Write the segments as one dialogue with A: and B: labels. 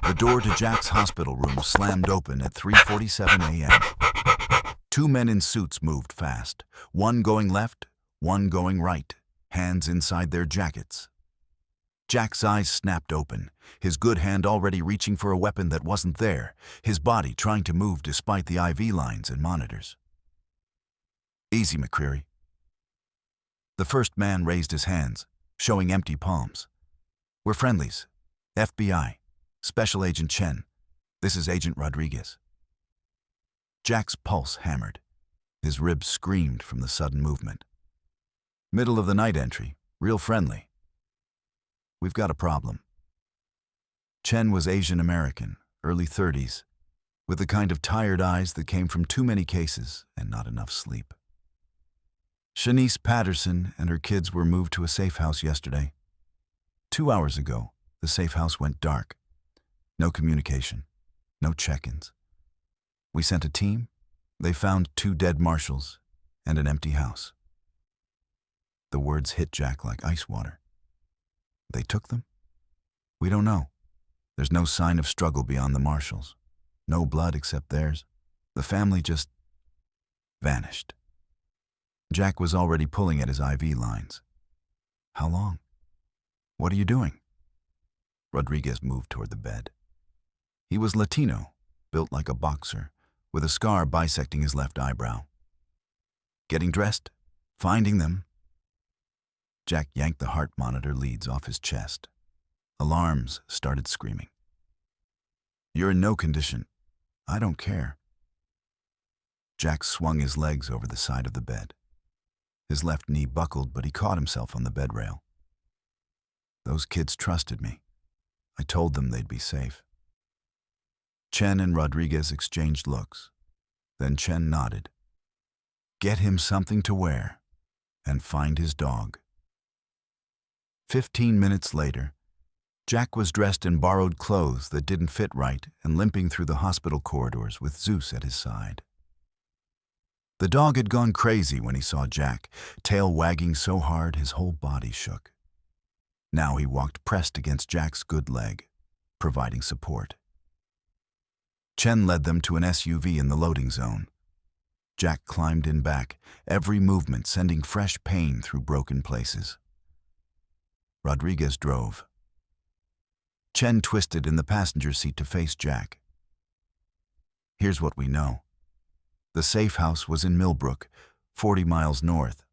A: The door to Jack's hospital room slammed open at 3:47 a.m. Two men in suits moved fast, one going left, one going right, hands inside their jackets. Jack's eyes snapped open, his good hand already reaching for a weapon that wasn't there, his body trying to move despite the IV lines and monitors. "Easy, McCreary." The first man raised his hands, showing empty palms. "We're friendlies. FBI. Special Agent Chen. This is Agent Rodriguez." Jack's pulse hammered. His ribs screamed from the sudden movement. "Middle of the night entry. Real friendly." "We've got a problem." Chen was Asian American, early 30s, with the kind of tired eyes that came from too many cases and not enough sleep. Shanice Patterson and her kids were moved to a safe house yesterday. 2 hours ago, the safe house went dark. No communication, no check-ins. We sent a team. They found 2 dead marshals and an empty house. The words hit Jack like ice water. They took them? We don't know. There's no sign of struggle beyond the marshals. No blood except theirs. The family just vanished. Jack was already pulling at his IV lines. "How long? What are you doing?" Rodriguez moved toward the bed. He was Latino, built like a boxer, with a scar bisecting his left eyebrow. "Getting dressed? Finding them?" Jack yanked the heart monitor leads off his chest. Alarms started screaming. "You're in no condition. I don't care." Jack swung his legs over the side of the bed. His left knee buckled, but he caught himself on the bed rail. "Those kids trusted me. I told them they'd be safe." Chen and Rodriguez exchanged looks. Then Chen nodded. "Get him something to wear and find his dog." 15 minutes later, Jack was dressed in borrowed clothes that didn't fit right and limping through the hospital corridors with Zeus at his side. The dog had gone crazy when he saw Jack, tail wagging so hard his whole body shook. Now he walked pressed against Jack's good leg, providing support. Chen led them to an SUV in the loading zone. Jack climbed in back, every movement sending fresh pain through broken places. Rodriguez drove. Chen twisted in the passenger seat to face Jack. "Here's what we know. The safe house was in Millbrook, 40 miles north.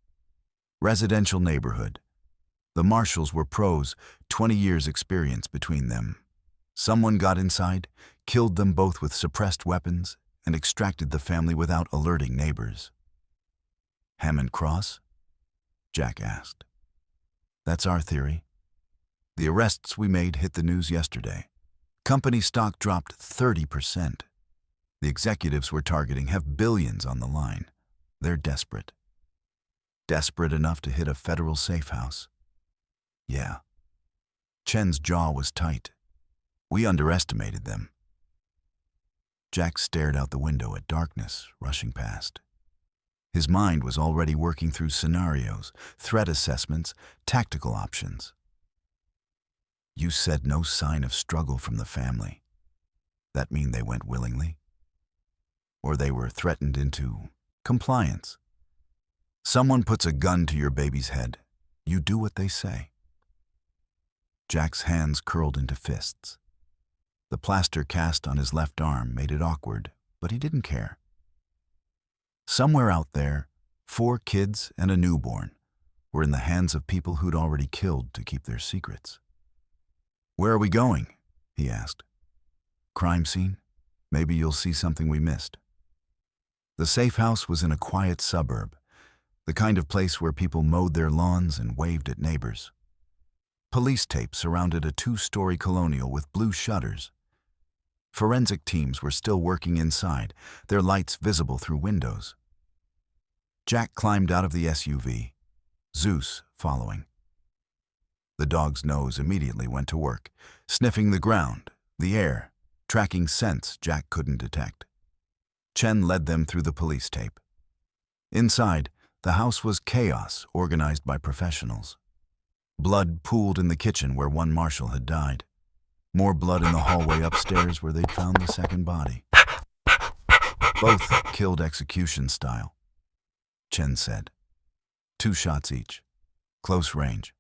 A: Residential neighborhood. The marshals were pros, 20 years experience between them. Someone got inside, killed them both with suppressed weapons, and extracted the family without alerting neighbors." "Hammond Cross?" Jack asked. "That's our theory. The arrests we made hit the news yesterday. Company stock dropped 30%. The executives we're targeting have billions on the line. They're desperate. Desperate enough to hit a federal safe house." "Yeah." Chen's jaw was tight. "We underestimated them." Jack stared out the window at darkness rushing past. His mind was already working through scenarios, threat assessments, tactical options. "You said no sign of struggle from the family. That mean they went willingly? Or they were threatened into compliance? Someone puts a gun to your baby's head. You do what they say." Jack's hands curled into fists. The plaster cast on his left arm made it awkward, but he didn't care. Somewhere out there, 4 kids and a newborn were in the hands of people who'd already killed to keep their secrets. "Where are we going?" he asked. "Crime scene? Maybe you'll see something we missed." The safe house was in a quiet suburb, the kind of place where people mowed their lawns and waved at neighbors. Police tape surrounded a 2-story colonial with blue shutters. Forensic teams were still working inside, their lights visible through windows. Jack climbed out of the SUV, Zeus following. The dog's nose immediately went to work, sniffing the ground, the air, tracking scents Jack couldn't detect. Chen led them through the police tape. Inside, the house was chaos organized by professionals. Blood pooled in the kitchen where one marshal had died. More blood in the hallway upstairs where they'd found the second body. Both killed execution style, Chen said. 2 shots each. Close range.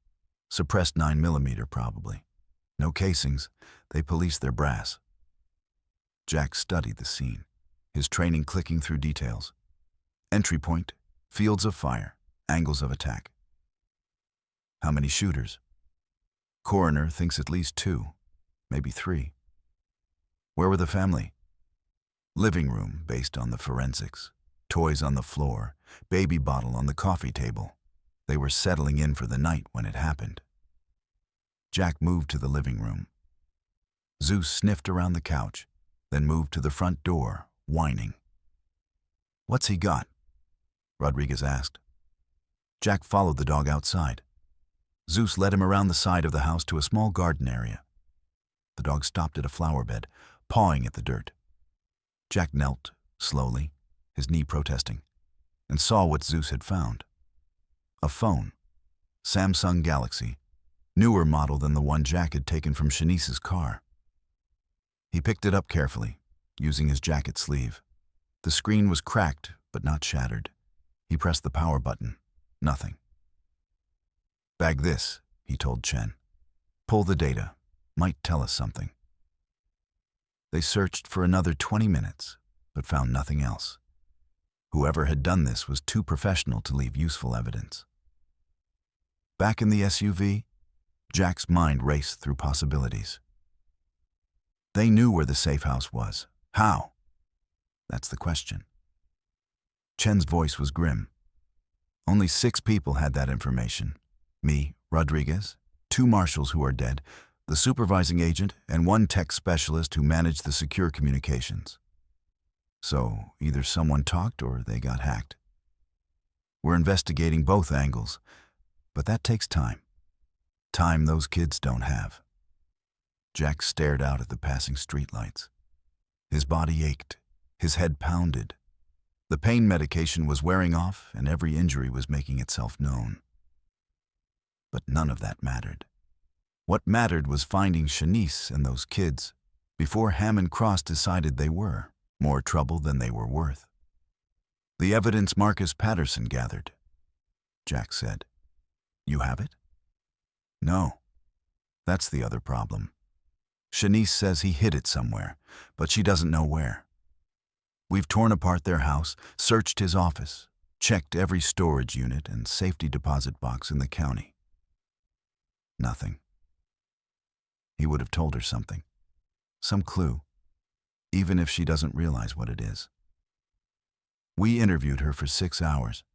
A: Suppressed 9mm probably. No casings. They policed their brass. Jack studied the scene, his training clicking through details. Entry point, fields of fire, angles of attack. How many shooters? Coroner thinks at least 2, maybe 3. Where were the family? Living room based on the forensics. Toys on the floor, baby bottle on the coffee table. They were settling in for the night when it happened. Jack moved to the living room. Zeus sniffed around the couch, then moved to the front door, whining. "What's he got?" Rodriguez asked. Jack followed the dog outside. Zeus led him around the side of the house to a small garden area. The dog stopped at a flower bed, pawing at the dirt. Jack knelt, slowly, his knee protesting, and saw what Zeus had found. A phone. Samsung Galaxy. Newer model than the one Jack had taken from Shanice's car. He picked it up carefully, using his jacket sleeve. The screen was cracked, but not shattered. He pressed the power button. Nothing. "Bag this," he told Chen. "Pull the data. Might tell us something." They searched for another 20 minutes, but found nothing else. Whoever had done this was too professional to leave useful evidence. Back in the SUV, Jack's mind raced through possibilities. They knew where the safe house was. How? That's the question. Chen's voice was grim. Only 6 people had that information. Me, Rodriguez, 2 marshals who are dead, the supervising agent, and 1 tech specialist who managed the secure communications. So either someone talked or they got hacked. We're investigating both angles, but that takes time. Time those kids don't have. Jack stared out at the passing streetlights. His body ached, his head pounded. The pain medication was wearing off, and every injury was making itself known. But none of that mattered. What mattered was finding Shanice and those kids before Hammond Cross decided they were more trouble than they were worth. "The evidence Marcus Patterson gathered," Jack said. "You have it?" "No. That's the other problem. Shanice says he hid it somewhere, but she doesn't know where. We've torn apart their house, searched his office, checked every storage unit and safety deposit box in the county. Nothing. He would have told her something. Some clue, even if she doesn't realize what it is. We interviewed her for 6 hours.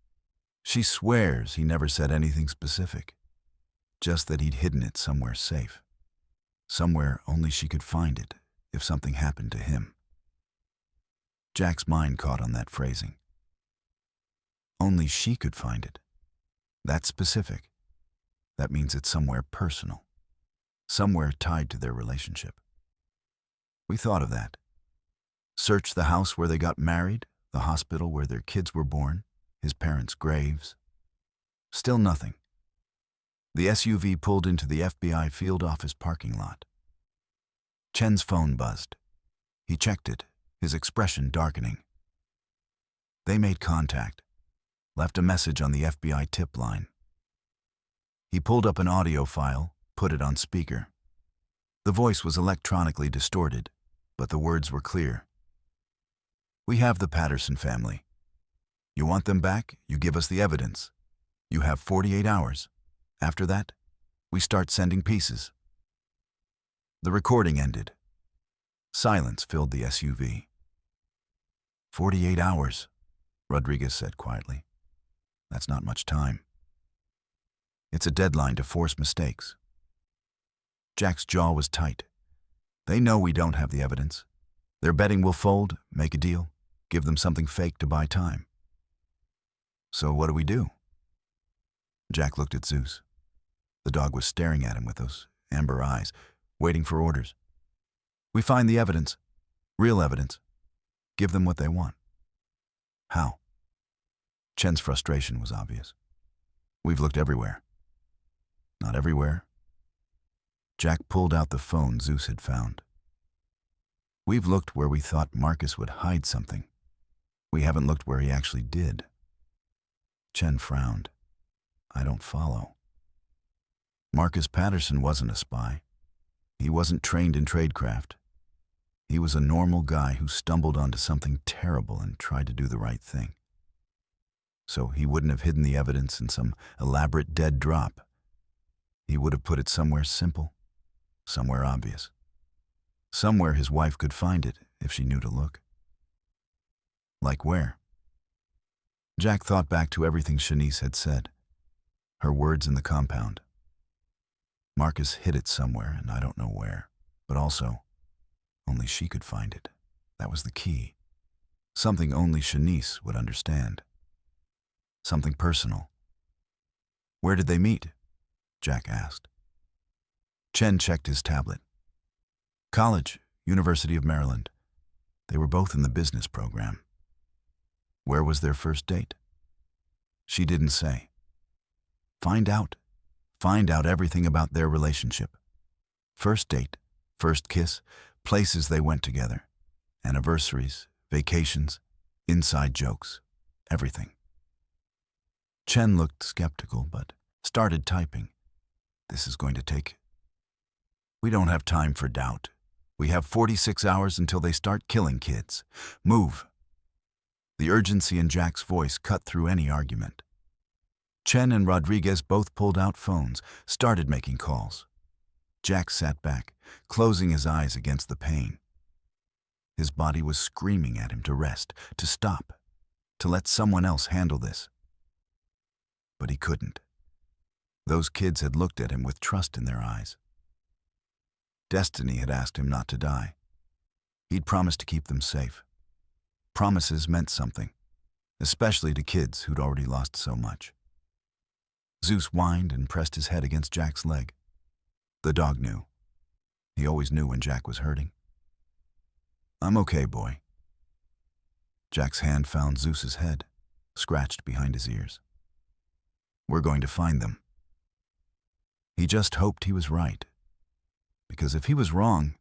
A: She swears he never said anything specific, just that he'd hidden it somewhere safe. Somewhere only she could find it if something happened to him. Jack's mind caught on that phrasing. Only she could find it. That's specific. That means it's somewhere personal. Somewhere tied to their relationship. We thought of that. Searched the house where they got married, the hospital where their kids were born, his parents' graves. Still nothing. The SUV pulled into the FBI field office parking lot. Chen's phone buzzed. He checked it, his expression darkening. They made contact, left a message on the FBI tip line. He pulled up an audio file, put it on speaker. The voice was electronically distorted, but the words were clear. "We have the Patterson family. You want them back, you give us the evidence. You have 48 hours. After that, we start sending pieces." The recording ended. Silence filled the SUV. 48 hours, Rodriguez said quietly. That's not much time. It's a deadline to force mistakes. Jack's jaw was tight. They know we don't have the evidence. They're betting we'll fold, make a deal, give them something fake to buy time. So what do we do? Jack looked at Zeus. The dog was staring at him with those amber eyes, waiting for orders. We find the evidence, real evidence. Give them what they want. How? Chen's frustration was obvious. We've looked everywhere. Not everywhere. Jack pulled out the phone Zeus had found. "We've looked where we thought Marcus would hide something. We haven't looked where he actually did." Chen frowned. "I don't follow." Marcus Patterson wasn't a spy. He wasn't trained in tradecraft. He was a normal guy who stumbled onto something terrible and tried to do the right thing. So he wouldn't have hidden the evidence in some elaborate dead drop. He would have put it somewhere simple, somewhere obvious. Somewhere his wife could find it if she knew to look. Like where? Jack thought back to everything Shanice had said. Her words in the compound. Marcus hid it somewhere, and I don't know where. But also, only she could find it. That was the key. Something only Shanice would understand. Something personal. "Where did they meet?" Jack asked. Chen checked his tablet. "College, University of Maryland. They were both in the business program." "Where was their first date?" "She didn't say." Find out. Find out everything about their relationship. First date, first kiss, places they went together, anniversaries, vacations, inside jokes, everything. Chen looked skeptical, but started typing. "This is going to take..." "We don't have time for doubt. We have 46 hours until they start killing kids. Move." The urgency in Jack's voice cut through any argument. Chen and Rodriguez both pulled out phones, started making calls. Jack sat back, closing his eyes against the pain. His body was screaming at him to rest, to stop, to let someone else handle this. But he couldn't. Those kids had looked at him with trust in their eyes. Destiny had asked him not to die. He'd promised to keep them safe. Promises meant something, especially to kids who'd already lost so much. Zeus whined and pressed his head against Jack's leg. The dog knew. He always knew when Jack was hurting. "I'm okay, boy." Jack's hand found Zeus's head, scratched behind his ears. "We're going to find them." He just hoped he was right. Because if he was wrong,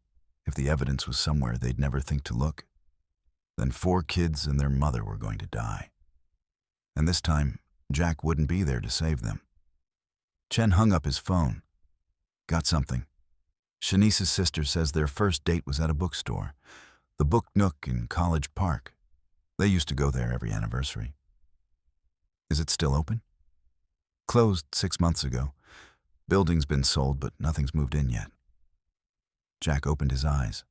A: if the evidence was somewhere they'd never think to look, then 4 kids and their mother were going to die. And this time, Jack wouldn't be there to save them. Chen hung up his phone. "Got something. Shanice's sister says their first date was at a bookstore, the Book Nook in College Park. They used to go there every anniversary." "Is it still open?" "Closed 6 months ago. Building's been sold, but nothing's moved in yet." Jack opened his eyes.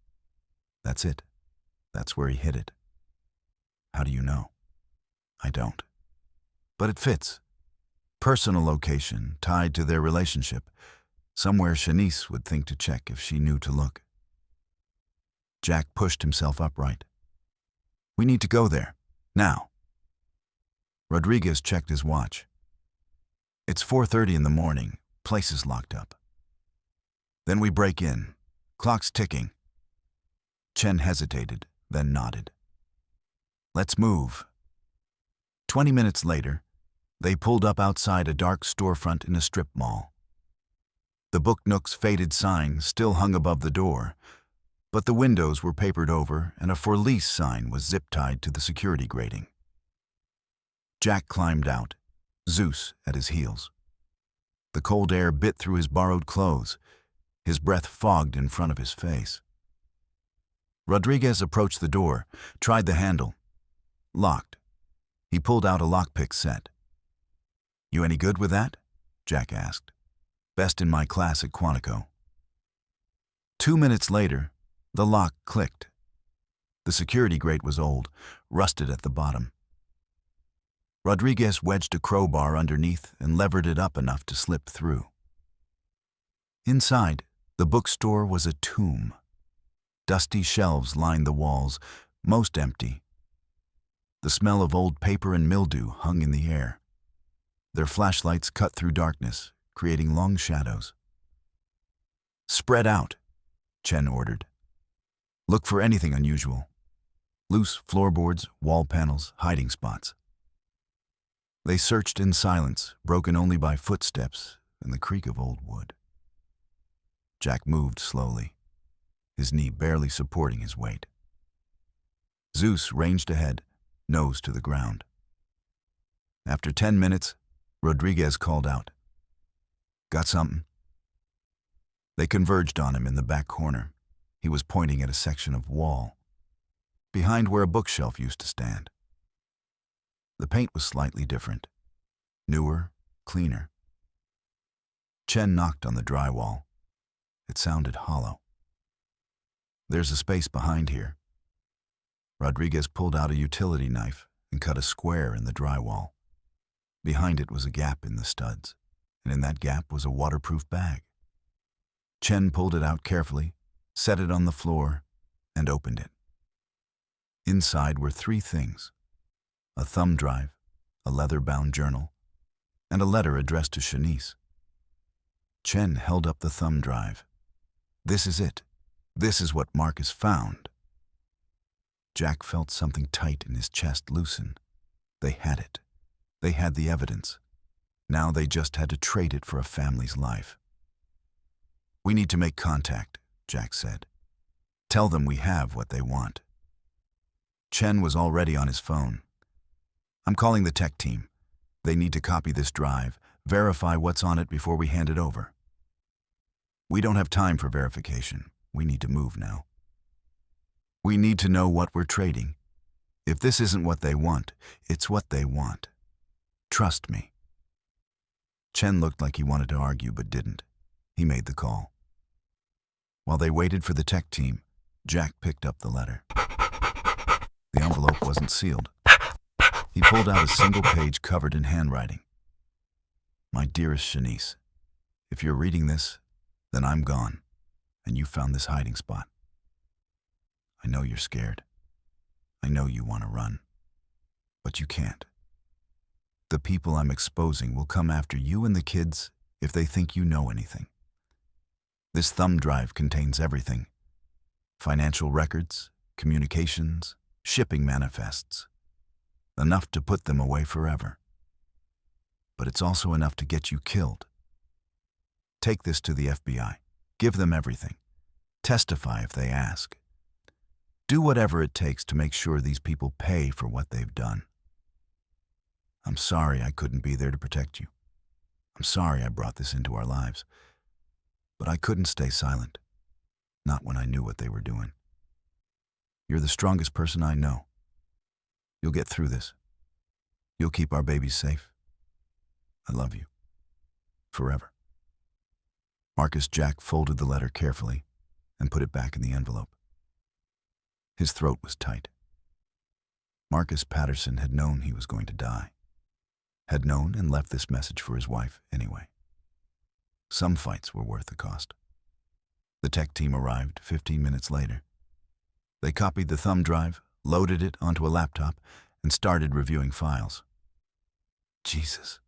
A: "That's it. That's where he hid it." "How do you know?" "I don't. But it fits. Personal location tied to their relationship. Somewhere Shanice would think to check if she knew to look." Jack pushed himself upright. "We need to go there. Now." Rodriguez checked his watch. "It's 4:30 in the morning. Place is locked up." "Then we break in. Clock's ticking." Chen hesitated, then nodded. "Let's move." 20 minutes later, they pulled up outside a dark storefront in a strip mall. The Book Nook's faded sign still hung above the door, but the windows were papered over and a for lease sign was zip-tied to the security grating. Jack climbed out, Zeus at his heels. The cold air bit through his borrowed clothes. His breath fogged in front of his face. Rodriguez approached the door, tried the handle. Locked. He pulled out a lockpick set. "You any good with that?" Jack asked. "Best in my class at Quantico." 2 minutes later, the lock clicked. The security grate was old, rusted at the bottom. Rodriguez wedged a crowbar underneath and levered it up enough to slip through. Inside, the bookstore was a tomb. Dusty shelves lined the walls, most empty. The smell of old paper and mildew hung in the air. Their flashlights cut through darkness, creating long shadows. "Spread out," Chen ordered. "Look for anything unusual. Loose floorboards, wall panels, hiding spots." They searched in silence, broken only by footsteps and the creak of old wood. Jack moved slowly, his knee barely supporting his weight. Zeus ranged ahead, nose to the ground. After 10 minutes, Rodriguez called out, "Got something?" They converged on him in the back corner. He was pointing at a section of wall, behind where a bookshelf used to stand. The paint was slightly different, newer, cleaner. Chen knocked on the drywall. It sounded hollow. "There's a space behind here." Rodriguez pulled out a utility knife and cut a square in the drywall. Behind it was a gap in the studs, and in that gap was a waterproof bag. Chen pulled it out carefully, set it on the floor, and opened it. Inside were 3 things: a thumb drive, a leather-bound journal, and a letter addressed to Shanice. Chen held up the thumb drive. "This is it. This is what Marcus found." Jack felt something tight in his chest loosen. They had it. They had the evidence. Now they just had to trade it for a family's life. "We need to make contact," Jack said. "Tell them we have what they want." Chen was already on his phone. "I'm calling the tech team. They need to copy this drive, verify what's on it before we hand it over." "We don't have time for verification. We need to move now. We need to know what we're trading. If this isn't what they want, it's what they want. Trust me." Chen looked like he wanted to argue but didn't. He made the call. While they waited for the tech team, Jack picked up the letter. The envelope wasn't sealed. He pulled out a single page covered in handwriting. "My dearest Shanice, if you're reading this, then I'm gone, and you found this hiding spot. I know you're scared. I know you want to run, but you can't. The people I'm exposing will come after you and the kids if they think you know anything. This thumb drive contains everything: financial records, communications, shipping manifests. Enough to put them away forever. But it's also enough to get you killed. Take this to the FBI. Give them everything. Testify if they ask. Do whatever it takes to make sure these people pay for what they've done. I'm sorry I couldn't be there to protect you. I'm sorry I brought this into our lives. But I couldn't stay silent. Not when I knew what they were doing. You're the strongest person I know. You'll get through this. You'll keep our babies safe. I love you. Forever." Marcus Jack folded the letter carefully and put it back in the envelope. His throat was tight. Marcus Patterson had known he was going to die. Had known and left this message for his wife anyway. Some fights were worth the cost. The tech team arrived 15 minutes later. They copied the thumb drive, loaded it onto a laptop, and started reviewing files. "Jesus,"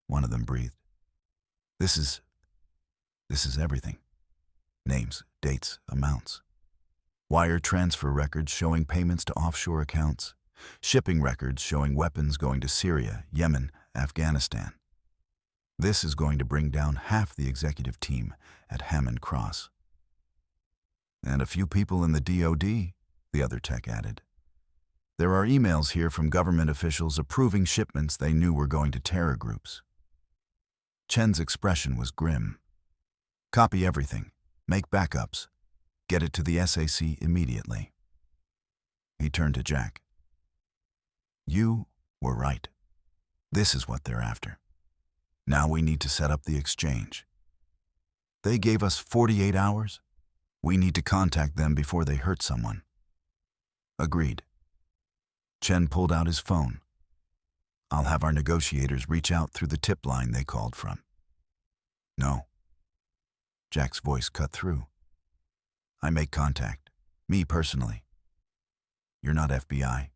A: one of them breathed. This is everything. Names, dates, amounts. Wire transfer records showing payments to offshore accounts. Shipping records showing weapons going to Syria, Yemen, Afghanistan. This is going to bring down half the executive team at Hammond Cross. "And a few people in the DoD," the other tech added. "There are emails here from government officials approving shipments they knew were going to terror groups." Chen's expression was grim. "Copy everything. Make backups. Get it to the SAC immediately." He turned to Jack. "You were right. This is what they're after. Now we need to set up the exchange. They gave us 48 hours. We need to contact them before they hurt someone." "Agreed." Chen pulled out his phone. "I'll have our negotiators reach out through the tip line they called from." "No." Jack's voice cut through. "I make contact. Me personally. You're not FBI.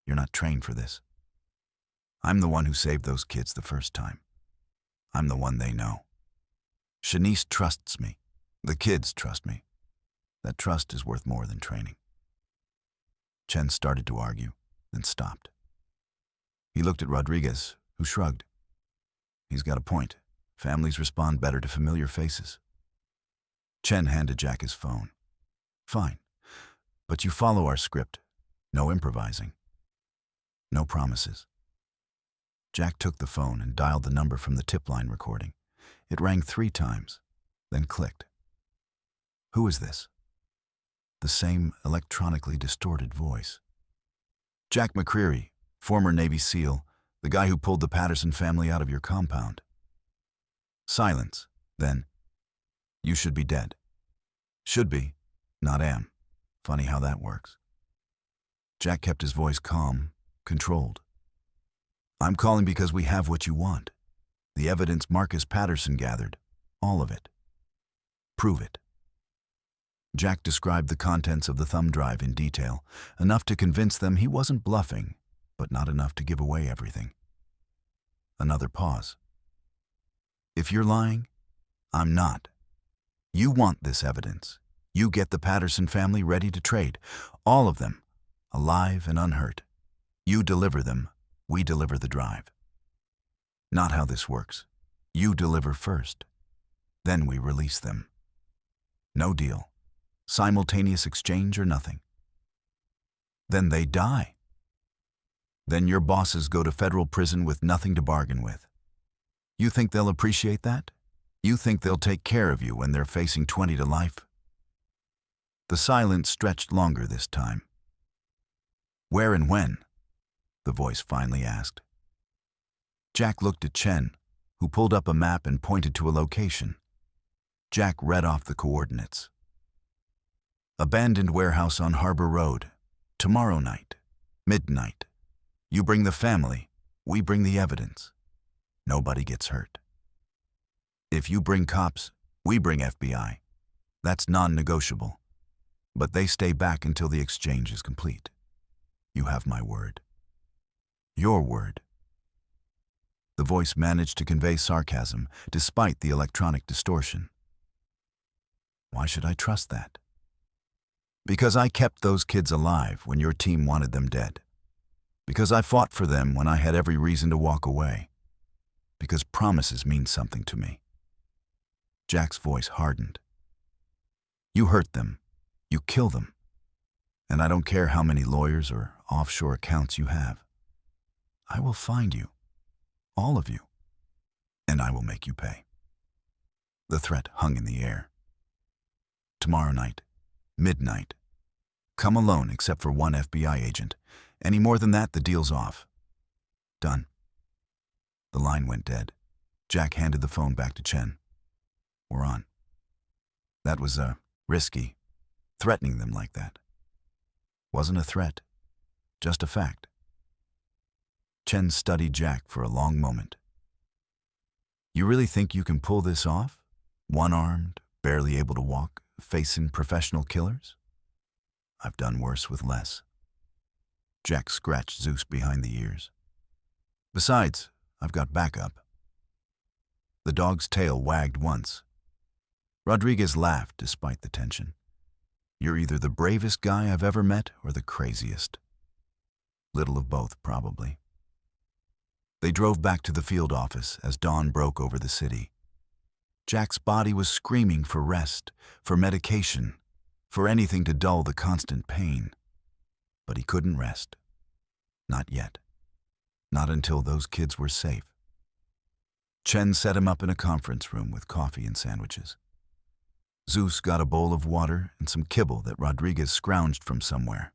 A: You're not trained for this. I'm the one who saved those kids the first time. I'm the one they know. Shanice trusts me. The kids trust me. That trust is worth more than training." Chen started to argue, then stopped. He looked at Rodriguez, who shrugged. He's got a point. Families respond better to familiar faces. Chen handed Jack his phone. Fine, but you follow our script. No improvising. No promises. Jack took the phone and dialed the number from the tip line recording. It rang 3 times, then clicked. Who is this? The same electronically distorted voice. Jack McCreary, former Navy SEAL, the guy who pulled the Patterson family out of your compound. Silence. Then, you should be dead. Should be, not am. Funny how that works. Jack kept his voice calm, controlled. I'm calling because we have what you want. The evidence Marcus Patterson gathered. All of it. Prove it. Jack described the contents of the thumb drive in detail, enough to convince them he wasn't bluffing, but not enough to give away everything. Another pause. If you're lying, I'm not. You want this evidence. You get the Patterson family ready to trade. All of them, alive and unhurt. You deliver them, we deliver the drive. Not how this works. You deliver first, then we release them. No deal. Simultaneous exchange or nothing. Then they die. Then your bosses go to federal prison with nothing to bargain with. You think they'll appreciate that? You think they'll take care of you when they're facing 20 to life? The silence stretched longer this time. Where and when? The voice finally asked. Jack looked at Chen, who pulled up a map and pointed to a location. Jack read off the coordinates. Abandoned warehouse on Harbor Road. Tomorrow night. Midnight. You bring the family, we bring the evidence. Nobody gets hurt. If you bring cops, we bring FBI. That's non-negotiable. But they stay back until the exchange is complete. You have my word. Your word. The voice managed to convey sarcasm despite the electronic distortion. Why should I trust that? Because I kept those kids alive when your team wanted them dead. Because I fought for them when I had every reason to walk away. Because promises mean something to me. Jack's voice hardened. You hurt them. You kill them. And I don't care how many lawyers or offshore accounts you have. I will find you. All of you. And I will make you pay. The threat hung in the air. Tomorrow night. Midnight. Come alone except for one FBI agent. Any more than that, the deal's off. Done. The line went dead. Jack handed the phone back to Chen. We're on. That was, risky. Threatening them like that. Wasn't a threat. Just a fact. Chen studied Jack for a long moment. You really think you can pull this off? One-armed, barely able to walk, facing professional killers? I've done worse with less. Jack scratched Zeus behind the ears. Besides, I've got backup. The dog's tail wagged once. Rodriguez laughed despite the tension. You're either the bravest guy I've ever met or the craziest. Little of both, probably. They drove back to the field office as dawn broke over the city. Jack's body was screaming for rest, for medication, for anything to dull the constant pain. But he couldn't rest. Not yet. Not until those kids were safe. Chen set him up in a conference room with coffee and sandwiches. Zeus got a bowl of water and some kibble that Rodriguez scrounged from somewhere.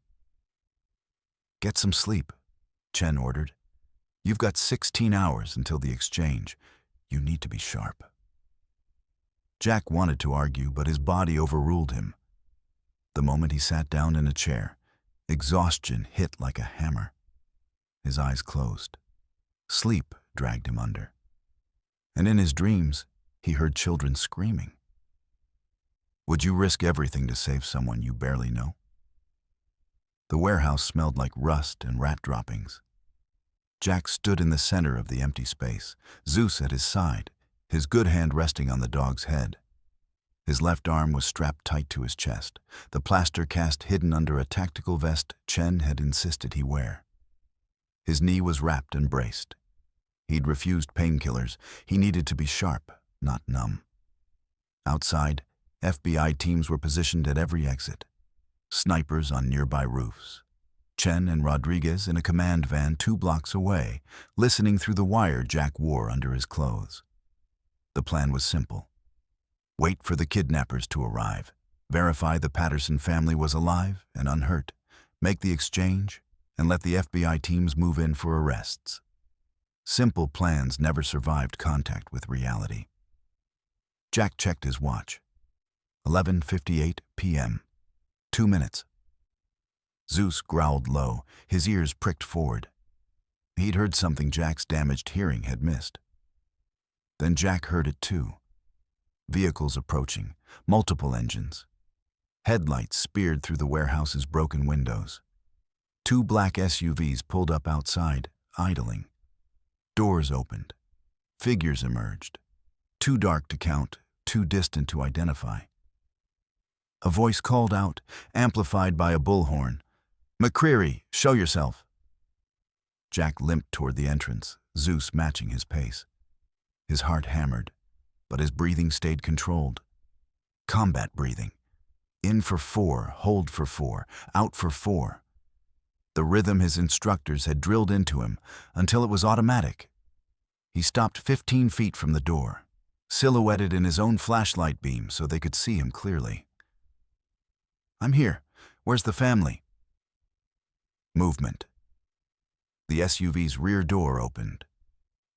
A: Get some sleep, Chen ordered. You've got 16 hours until the exchange. You need to be sharp. Jack wanted to argue, but his body overruled him. The moment he sat down in a chair, exhaustion hit like a hammer. His eyes closed. Sleep dragged him under. And in his dreams, he heard children screaming. Would you risk everything to save someone you barely know? The warehouse smelled like rust and rat droppings. Jack stood in the center of the empty space, Zeus at his side, his good hand resting on the dog's head. His left arm was strapped tight to his chest, the plaster cast hidden under a tactical vest Chen had insisted he wear. His knee was wrapped and braced. He'd refused painkillers. He needed to be sharp, not numb. Outside, FBI teams were positioned at every exit. Snipers on nearby roofs. Chen and Rodriguez in a command van 2 blocks away, listening through the wire Jack wore under his clothes. The plan was simple. Wait for the kidnappers to arrive. Verify the Patterson family was alive and unhurt. Make the exchange, and let the FBI teams move in for arrests. Simple plans never survived contact with reality. Jack checked his watch. 11:58 p.m. 2 minutes. Zeus growled low, his ears pricked forward. He'd heard something Jack's damaged hearing had missed. Then Jack heard it too. Vehicles approaching, multiple engines. Headlights speared through the warehouse's broken windows. 2 black SUVs pulled up outside, idling. Doors opened. Figures emerged. Too dark to count, too distant to identify. A voice called out, amplified by a bullhorn. "McCreary, show yourself." Jack limped toward the entrance, Zeus matching his pace. His heart hammered, but his breathing stayed controlled. Combat breathing. In for 4, hold for 4, out for 4. The rhythm his instructors had drilled into him until it was automatic. He stopped 15 feet from the door, silhouetted in his own flashlight beam so they could see him clearly. "I'm here. Where's the family?" Movement. The SUV's rear door opened.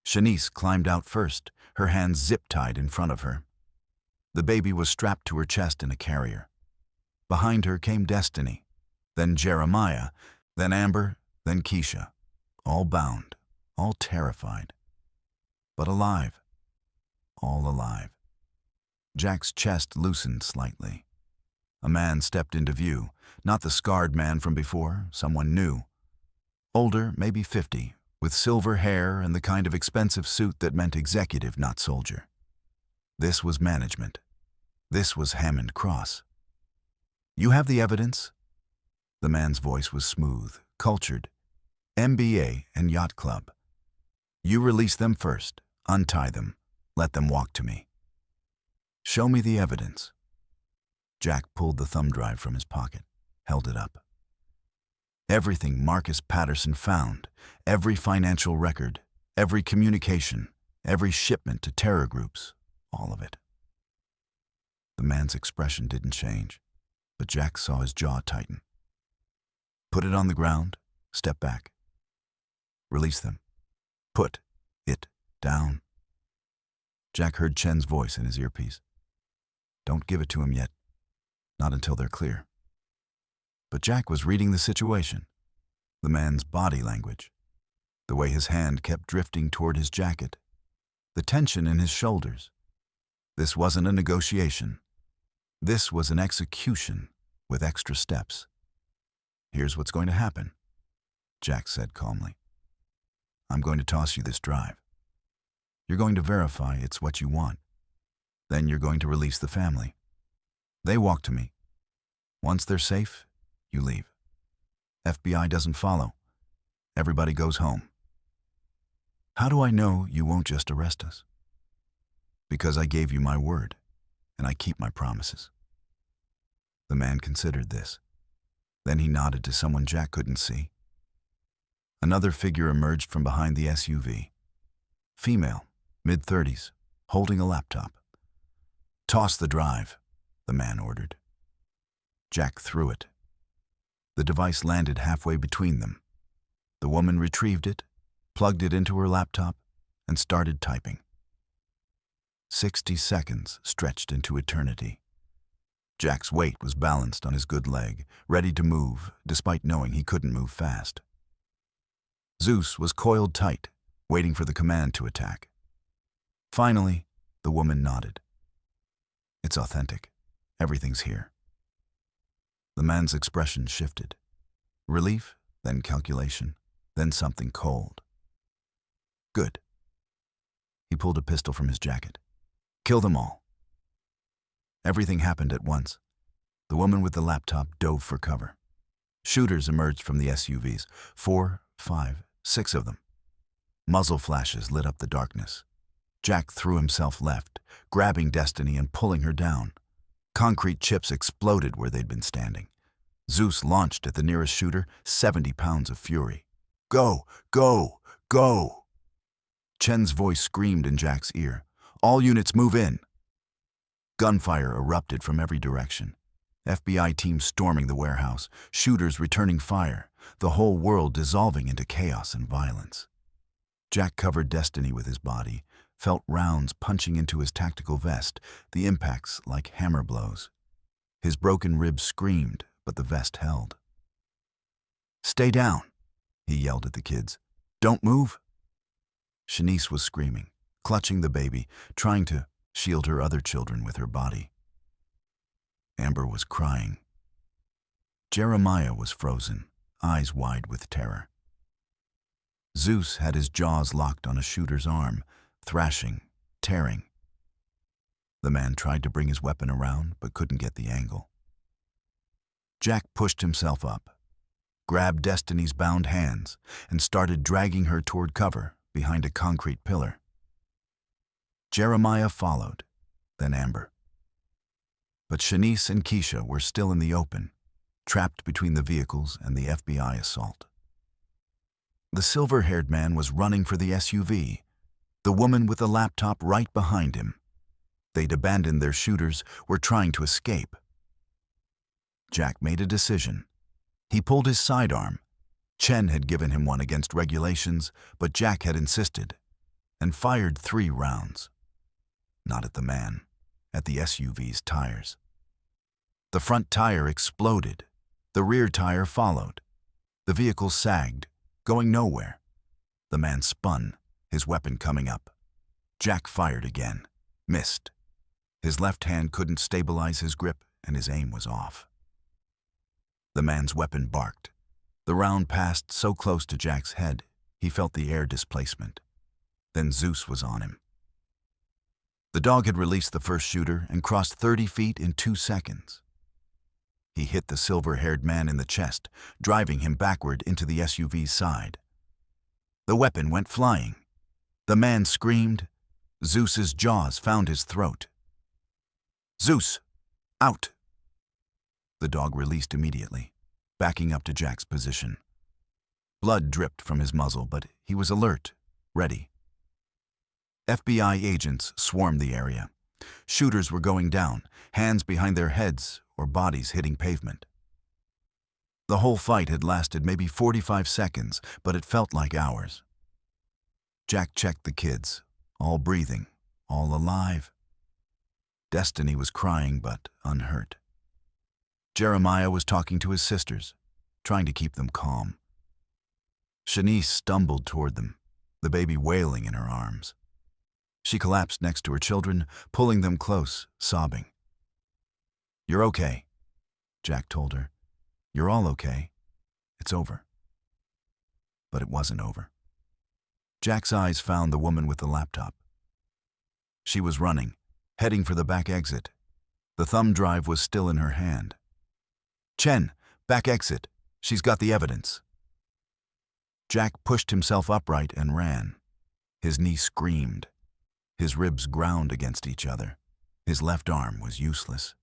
A: Shanice climbed out first, her hands zip-tied in front of her. The baby was strapped to her chest in a carrier. Behind her came Destiny, then Jeremiah, then Amber, then Keisha, all bound, all terrified. But alive. All alive. Jack's chest loosened slightly. A man stepped into view, not the scarred man from before, someone new. Older, maybe 50, with silver hair and the kind of expensive suit that meant executive, not soldier. This was management. This was Hammond Cross. "You have the evidence?" The man's voice was smooth, cultured. "MBA and yacht club. You release them first, untie them, let them walk to me." "Show me the evidence." Jack pulled the thumb drive from his pocket, held it up. Everything Marcus Patterson found, every financial record, every communication, every shipment to terror groups, all of it. The man's expression didn't change, but Jack saw his jaw tighten. "Put it on the ground, step back. Release them. Put it down." Jack heard Chen's voice in his earpiece. "Don't give it to him yet. Not until they're clear." But Jack was reading the situation, the man's body language, the way his hand kept drifting toward his jacket, the tension in his shoulders. This wasn't a negotiation. This was an execution with extra steps. "Here's what's going to happen," Jack said calmly. "I'm going to toss you this drive. You're going to verify it's what you want. Then you're going to release the family. They walk to me. Once they're safe, you leave. FBI doesn't follow. Everybody goes home." "How do I know you won't just arrest us?" "Because I gave you my word, and I keep my promises." The man considered this. Then he nodded to someone Jack couldn't see. Another figure emerged from behind the SUV. Female, mid-30s, holding a laptop. "Toss the drive," the man ordered. Jack threw it. The device landed halfway between them. The woman retrieved it, plugged it into her laptop, and started typing. 60 seconds stretched into eternity. Jack's weight was balanced on his good leg, ready to move, despite knowing he couldn't move fast. Zeus was coiled tight, waiting for the command to attack. Finally, the woman nodded. "It's authentic. Everything's here." The man's expression shifted. Relief, then calculation, then something cold. "Good." He pulled a pistol from his jacket. "Kill them all." Everything happened at once. The woman with the laptop dove for cover. Shooters emerged from the SUVs, 4, 5, 6 of them. Muzzle flashes lit up the darkness. Jack threw himself left, grabbing Destiny and pulling her down. Concrete chips exploded where they'd been standing. Zeus launched at the nearest shooter, 70 pounds of fury. "Go! Go! Go!" Chen's voice screamed in Jack's ear. "All units move in!" Gunfire erupted from every direction. FBI teams storming the warehouse, shooters returning fire, the whole world dissolving into chaos and violence. Jack covered Destiny with his body, felt rounds punching into his tactical vest, the impacts like hammer blows. His broken ribs screamed, but the vest held. "Stay down," he yelled at the kids. "Don't move." Shanice was screaming, clutching the baby, trying to shield her other children with her body. Amber was crying. Jeremiah was frozen, eyes wide with terror. Zeus had his jaws locked on a shooter's arm, thrashing, tearing. The man tried to bring his weapon around, but couldn't get the angle. Jack pushed himself up, grabbed Destiny's bound hands, and started dragging her toward cover behind a concrete pillar. Jeremiah followed, then Amber. But Shanice and Keisha were still in the open, trapped between the vehicles and the FBI assault. The silver-haired man was running for the SUV, the woman with the laptop right behind him. They'd abandoned their shooters, were trying to escape. Jack made a decision. He pulled his sidearm. Chen had given him one against regulations, but Jack had insisted, and fired 3 rounds. Not at the man, at the SUV's tires. The front tire exploded. The rear tire followed. The vehicle sagged, going nowhere. The man spun, his weapon coming up. Jack fired again, missed. His left hand couldn't stabilize his grip, and his aim was off. The man's weapon barked. The round passed so close to Jack's head, he felt the air displacement. Then Zeus was on him. The dog had released the first shooter and crossed 30 feet in 2 seconds. He hit the silver-haired man in the chest, driving him backward into the SUV's side. The weapon went flying. The man screamed. Zeus's jaws found his throat. "Zeus, out!" The dog released immediately, backing up to Jack's position. Blood dripped from his muzzle, but he was alert, ready. FBI agents swarmed the area. Shooters were going down, hands behind their heads or bodies hitting pavement. The whole fight had lasted maybe 45 seconds, but it felt like hours. Jack checked the kids, all breathing, all alive. Destiny was crying, but unhurt. Jeremiah was talking to his sisters, trying to keep them calm. Shanice stumbled toward them, the baby wailing in her arms. She collapsed next to her children, pulling them close, sobbing. "You're okay," Jack told her. "You're all okay. It's over." But it wasn't over. Jack's eyes found the woman with the laptop. She was running, heading for the back exit. The thumb drive was still in her hand. "Chen, back exit. She's got the evidence." Jack pushed himself upright and ran. His knee screamed. His ribs ground against each other. His left arm was useless.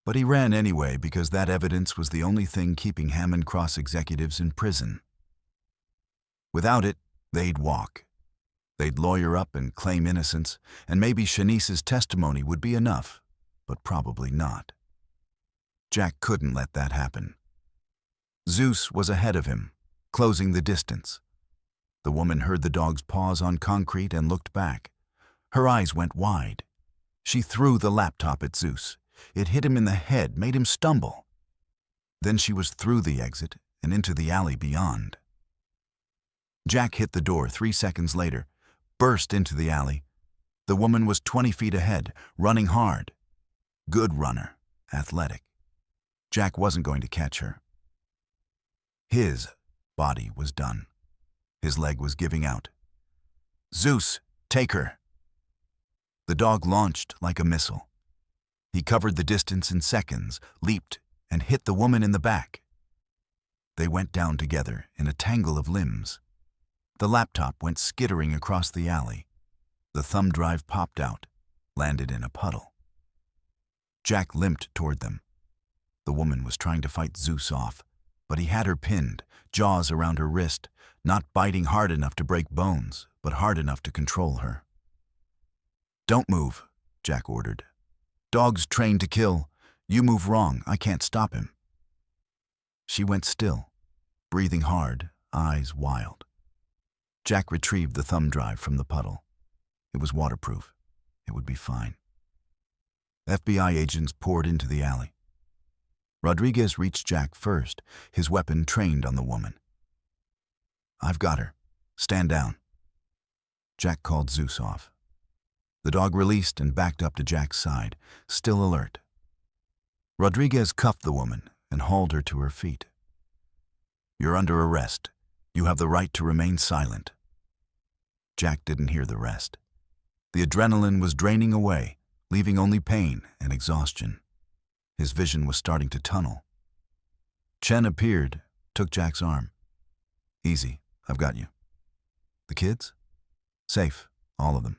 A: But he ran anyway because that evidence was the only thing keeping Hammond Cross executives in prison. Without it, they'd walk. They'd lawyer up and claim innocence, and maybe Shanice's testimony would be enough, but probably not. Jack couldn't let that happen. Zeus was ahead of him, closing the distance. The woman heard the dog's paws on concrete and looked back. Her eyes went wide. She threw the laptop at Zeus. It hit him in the head, made him stumble. Then she was through the exit and into the alley beyond. Jack hit the door 3 seconds later, burst into the alley. The woman was 20 feet ahead, running hard. Good runner, athletic. Jack wasn't going to catch her. His body was done. His leg was giving out. "Zeus, take her." The dog launched like a missile. He covered the distance in seconds, leaped, and hit the woman in the back. They went down together in a tangle of limbs. The laptop went skittering across the alley. The thumb drive popped out, landed in a puddle. Jack limped toward them. The woman was trying to fight Zeus off, but he had her pinned, jaws around her wrist, not biting hard enough to break bones, but hard enough to control her. "Don't move," Jack ordered. "Dog's trained to kill. You move wrong, I can't stop him." She went still, breathing hard, eyes wild. Jack retrieved the thumb drive from the puddle. It was waterproof. It would be fine. FBI agents poured into the alley. Rodriguez reached Jack first, his weapon trained on the woman. "I've got her. Stand down." Jack called Zeus off. The dog released and backed up to Jack's side, still alert. Rodriguez cuffed the woman and hauled her to her feet. "You're under arrest. You have the right to remain silent." Jack didn't hear the rest. The adrenaline was draining away, leaving only pain and exhaustion. His vision was starting to tunnel. Chen appeared, took Jack's arm. "Easy, I've got you." "The kids?" "Safe, all of them.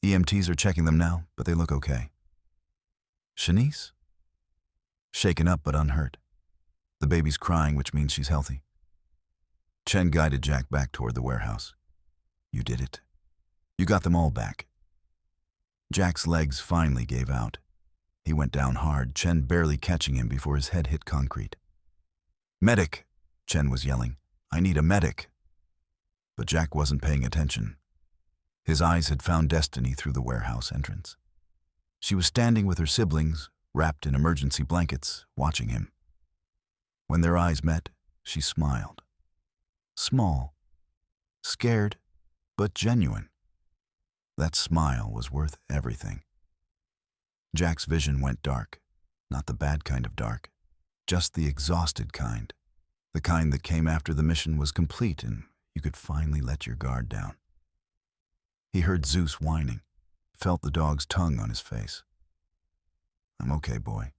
A: EMTs are checking them now, but they look okay." "Shanice?" "Shaken up but unhurt. The baby's crying, which means she's healthy." Chen guided Jack back toward the warehouse. "You did it. You got them all back." Jack's legs finally gave out. He went down hard, Chen barely catching him before his head hit concrete. "Medic!" Chen was yelling. "I need a medic!" But Jack wasn't paying attention. His eyes had found Destiny through the warehouse entrance. She was standing with her siblings, wrapped in emergency blankets, watching him. When their eyes met, she smiled. Small, scared, but genuine. That smile was worth everything. Jack's vision went dark, not the bad kind of dark, just the exhausted kind, the kind that came after the mission was complete and you could finally let your guard down. He heard Zeus whining, felt the dog's tongue on his face. "I'm okay, boy,"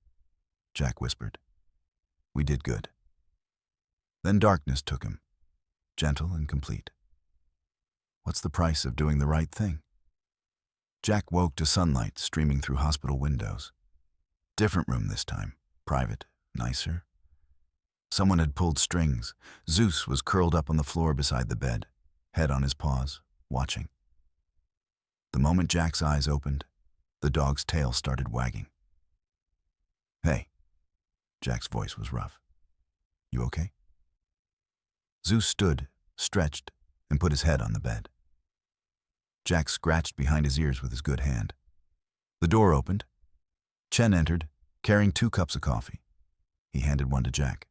A: Jack whispered. "We did good." Then darkness took him, gentle and complete. What's the price of doing the right thing? Jack woke to sunlight streaming through hospital windows. Different room this time, private, nicer. Someone had pulled strings. Zeus was curled up on the floor beside the bed, head on his paws, watching. The moment Jack's eyes opened, the dog's tail started wagging. "Hey," Jack's voice was rough. "You okay?" Zeus stood, stretched, and put his head on the bed. Jack scratched behind his ears with his good hand. The door opened. Chen entered, carrying 2 cups of coffee. He handed one to Jack.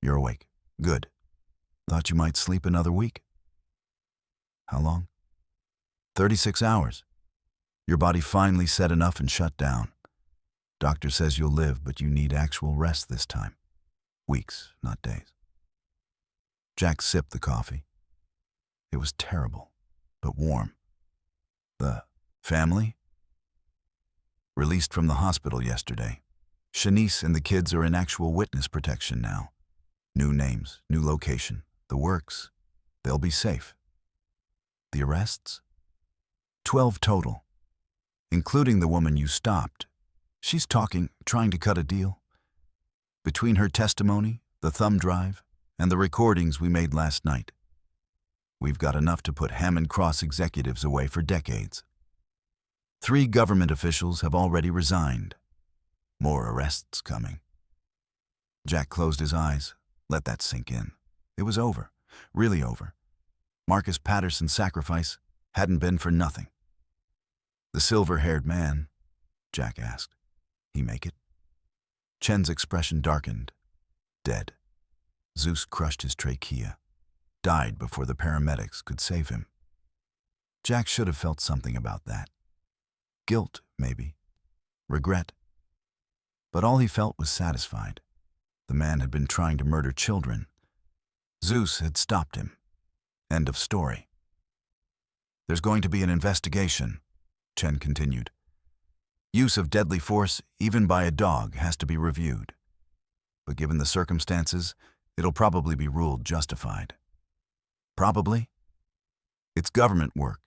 A: "You're awake. Good. Thought you might sleep another week." "How long?" 36 hours. Your body finally said enough and shut down. Doctor says you'll live, but you need actual rest this time. Weeks, not days." Jack sipped the coffee. It was terrible, but warm. "The family?" "Released from the hospital yesterday. Shanice and the kids are in actual witness protection now. New names, new location, the works. They'll be safe." "The arrests?" 12 total, including the woman you stopped. She's talking, trying to cut a deal. Between her testimony, the thumb drive, and the recordings we made last night, we've got enough to put Hammond Cross executives away for decades. 3 government officials have already resigned. More arrests coming. Jack closed his eyes, let that sink in. It was over, really over. Marcus Patterson's sacrifice hadn't been for nothing. "The silver-haired man?" Jack asked. "He make it?" Chen's expression darkened. Dead. Zeus crushed his trachea. Died before the paramedics could save him. Jack should have felt something about that. Guilt, maybe. Regret. But all he felt was satisfied. The man had been trying to murder children. Zeus had stopped him. End of story. "There's going to be an investigation," Chen continued. "Use of deadly force, even by a dog, has to be reviewed. But given the circumstances, it'll probably be ruled justified." "Probably?" "It's government work.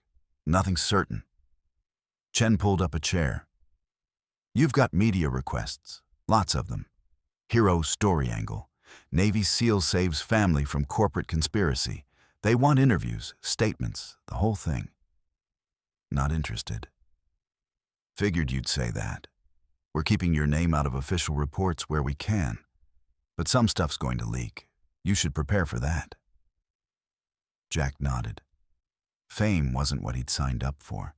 A: Nothing's certain." Chen pulled up a chair. You've got media requests, lots of them. Hero story angle. Navy SEAL saves family from corporate conspiracy. They want interviews, statements, the whole thing. Not interested. Figured you'd say that. We're keeping your name out of official reports where we can. But some stuff's going to leak. You should prepare for that. Jack nodded. Fame wasn't what he'd signed up for.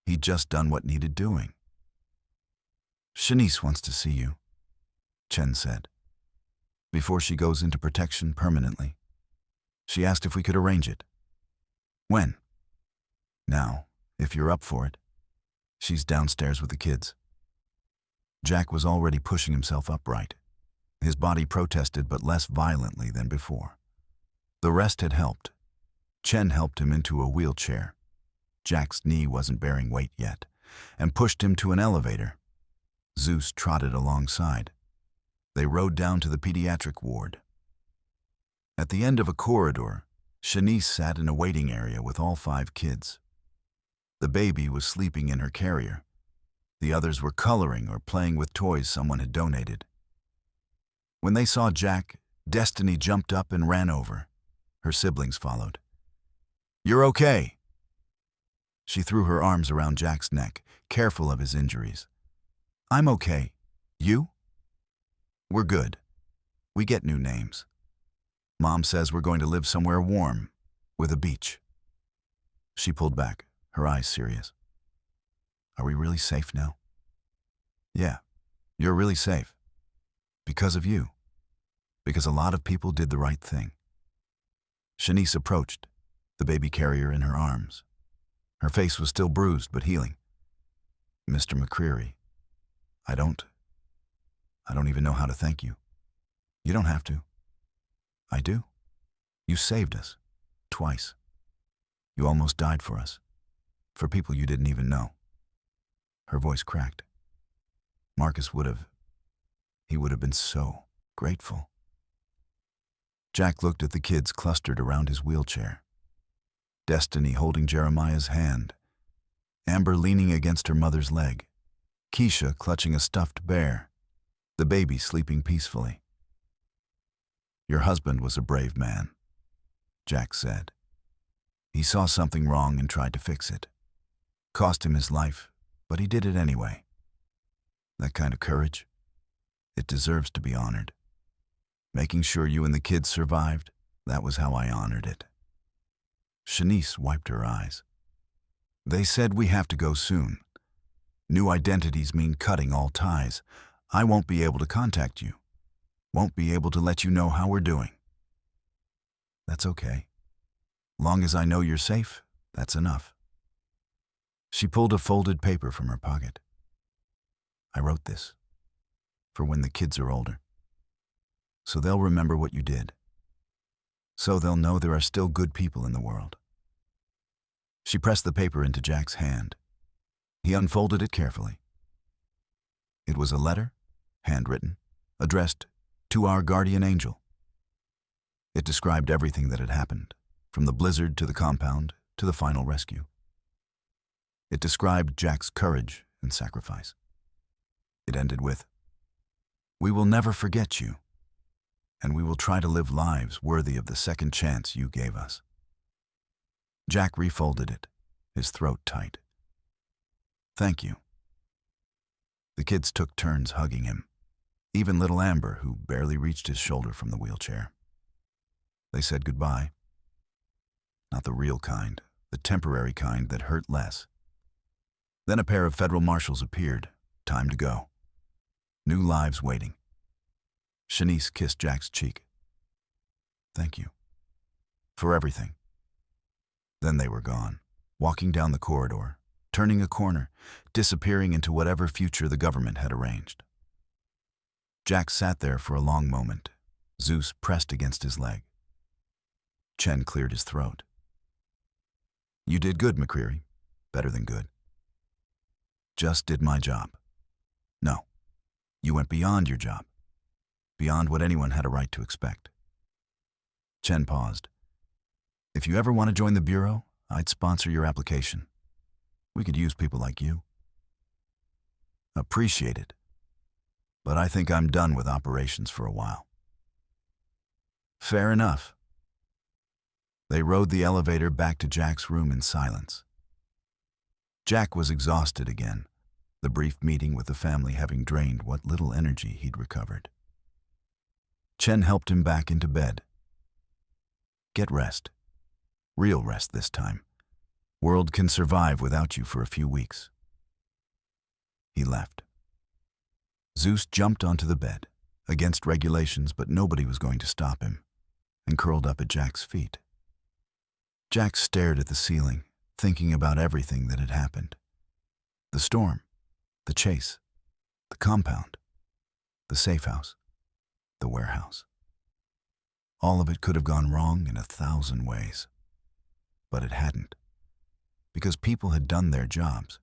A: He'd just done what needed doing. Shanice wants to see you, Chen said, before she goes into protection permanently. She asked if we could arrange it. When? Now, if you're up for it. She's downstairs with the kids. Jack was already pushing himself upright. His body protested, but less violently than before. The rest had helped. Chen helped him into a wheelchair. Jack's knee wasn't bearing weight yet, and pushed him to an elevator. Zeus trotted alongside. They rode down to the pediatric ward. At the end of a corridor, Shanice sat in a waiting area with all 5 kids. The baby was sleeping in her carrier. The others were coloring or playing with toys someone had donated. When they saw Jack, Destiny jumped up and ran over. Her siblings followed. "You're okay." She threw her arms around Jack's neck, careful of his injuries. "I'm okay. You?" "We're good. We get new names. Mom says we're going to live somewhere warm, with a beach." She pulled back, her eyes serious. "Are we really safe now?" "Yeah, you're really safe. Because of you. Because a lot of people did the right thing." Shanice approached, the baby carrier in her arms. Her face was still bruised but healing. "Mr. McCreary, I don't even know how to thank you." "You don't have to." "I do. You saved us. Twice. You almost died for us. For people you didn't even know." Her voice cracked. Marcus would have been so grateful. Jack looked at the kids clustered around his wheelchair. Destiny holding Jeremiah's hand, Amber leaning against her mother's leg, Keisha clutching a stuffed bear, the baby sleeping peacefully. "Your husband was a brave man," Jack said. "He saw something wrong and tried to fix it. Cost him his life, but he did it anyway. That kind of courage, it deserves to be honored. Making sure you and the kids survived, that was how I honored it." Shanice wiped her eyes. "They said we have to go soon. New identities mean cutting all ties. I won't be able to contact you. Won't be able to let you know how we're doing." "That's okay. Long as I know you're safe, that's enough." She pulled a folded paper from her pocket. "I wrote this for when the kids are older. So they'll remember what you did. So they'll know there are still good people in the world." She pressed the paper into Jack's hand. He unfolded it carefully. It was a letter, handwritten, addressed to our guardian angel. It described everything that had happened, from the blizzard to the compound to the final rescue. It described Jack's courage and sacrifice. It ended with, "We will never forget you, and we will try to live lives worthy of the second chance you gave us." Jack refolded it, his throat tight. "Thank you." The kids took turns hugging him, even little Amber, who barely reached his shoulder from the wheelchair. They said goodbye. Not the real kind, the temporary kind that hurt less. Then a pair of federal marshals appeared. Time to go. New lives waiting. Shanice kissed Jack's cheek. "Thank you. For everything." Then they were gone, walking down the corridor, turning a corner, disappearing into whatever future the government had arranged. Jack sat there for a long moment, Zeus pressed against his leg. Chen cleared his throat. "You did good, McCreary. Better than good." "Just did my job." "No. You went beyond your job. Beyond what anyone had a right to expect." Chen paused. "If you ever want to join the Bureau, I'd sponsor your application. We could use people like you." Appreciate it. But I think I'm done with operations for a while. Fair enough. They rode the elevator back to Jack's room in silence. Jack was exhausted again, the brief meeting with the family having drained what little energy he'd recovered. Chen helped him back into bed. Get rest. Real rest this time. World can survive without you for a few weeks. He left. Zeus jumped onto the bed, against regulations, but nobody was going to stop him, and curled up at Jack's feet. Jack stared at the ceiling, thinking about everything that had happened. The storm, the chase, the compound, the safe house, the warehouse. All of it could have gone wrong in 1,000 ways. But it hadn't. Because people had done their jobs.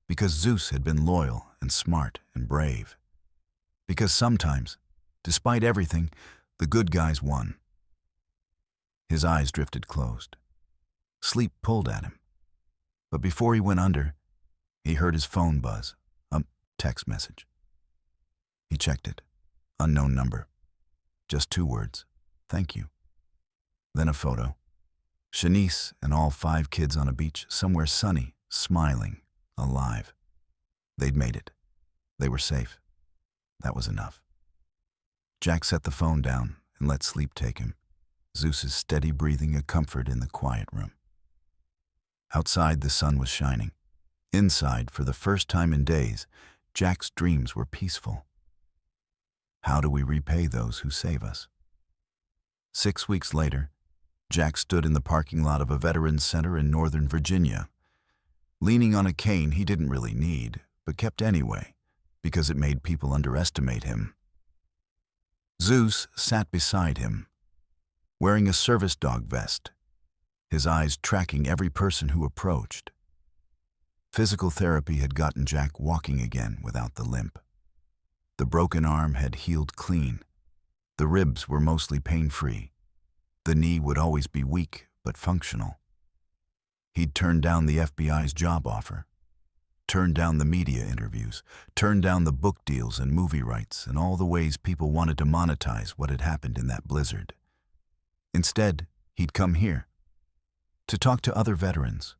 A: Because Zeus had been loyal and smart and brave. Because sometimes, despite everything, the good guys won. His eyes drifted closed. Sleep pulled at him. But before he went under, he heard his phone buzz, a text message. He checked it. Unknown number. Just 2 words. Thank you. Then a photo. Shanice and all 5 kids on a beach somewhere sunny, smiling, alive. They'd made it. They were safe. That was enough. Jack set the phone down and let sleep take him, Zeus's steady breathing a comfort in the quiet room. Outside, the sun was shining. Inside, for the first time in days, Jack's dreams were peaceful. How do we repay those who save us? 6 weeks later, Jack stood in the parking lot of a veterans center in Northern Virginia, leaning on a cane he didn't really need, but kept anyway, because it made people underestimate him. Zeus sat beside him, wearing a service dog vest, his eyes tracking every person who approached. Physical therapy had gotten Jack walking again without the limp. The broken arm had healed clean. The ribs were mostly pain-free. The knee would always be weak, but functional. He'd turned down the FBI's job offer, turned down the media interviews, turned down the book deals and movie rights and all the ways people wanted to monetize what had happened in that blizzard. Instead, he'd come here, to talk to other veterans,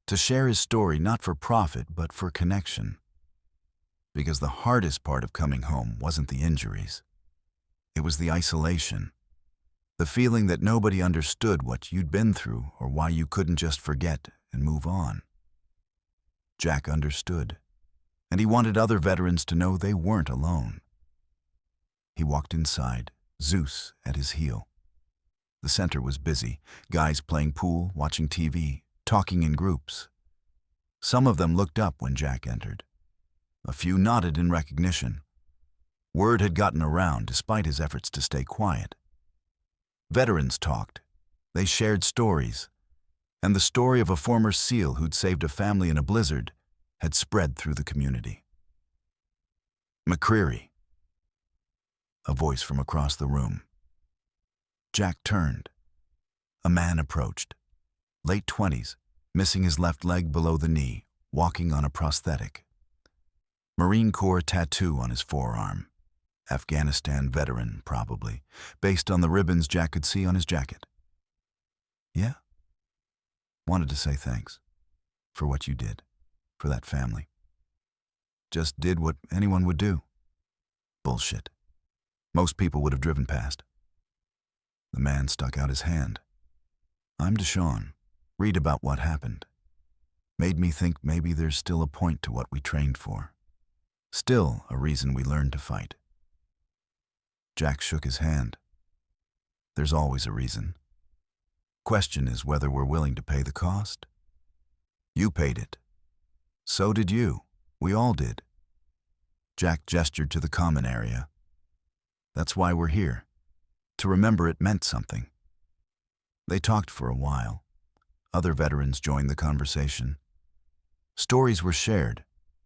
A: to share his story not for profit but for connection. Because the hardest part of coming home wasn't the injuries. It was the isolation. The feeling that nobody understood what you'd been through or why you couldn't just forget and move on. Jack understood, and he wanted other veterans to know they weren't alone. He walked inside, Zeus at his heel. The center was busy, guys playing pool, watching TV, talking in groups. Some of them looked up when Jack entered. A few nodded in recognition. Word had gotten around despite his efforts to stay quiet. Veterans talked. They shared stories. And the story of a former SEAL who'd saved a family in a blizzard had spread through the community. McCreary. A voice from across the room. Jack turned. A man approached. Late 20s, missing his left leg below the knee, walking on a prosthetic. Marine Corps tattoo on his forearm. Afghanistan veteran, probably, based on the ribbons Jack could see on his jacket. Yeah? Wanted to say thanks for what you did, for that family. Just did what anyone would do. Bullshit. Most people would have driven past. The man stuck out his hand. I'm Deshawn. Read about what happened. Made me think maybe there's still a point to what we trained for. Still a reason we learned to fight. Jack shook his hand. There's always a reason. Question is whether we're willing to pay the cost. You paid it. So did you. We all did. Jack gestured to the common area. That's why we're here. To remember it meant something. They talked for a while. Other veterans joined the conversation. Stories were shared,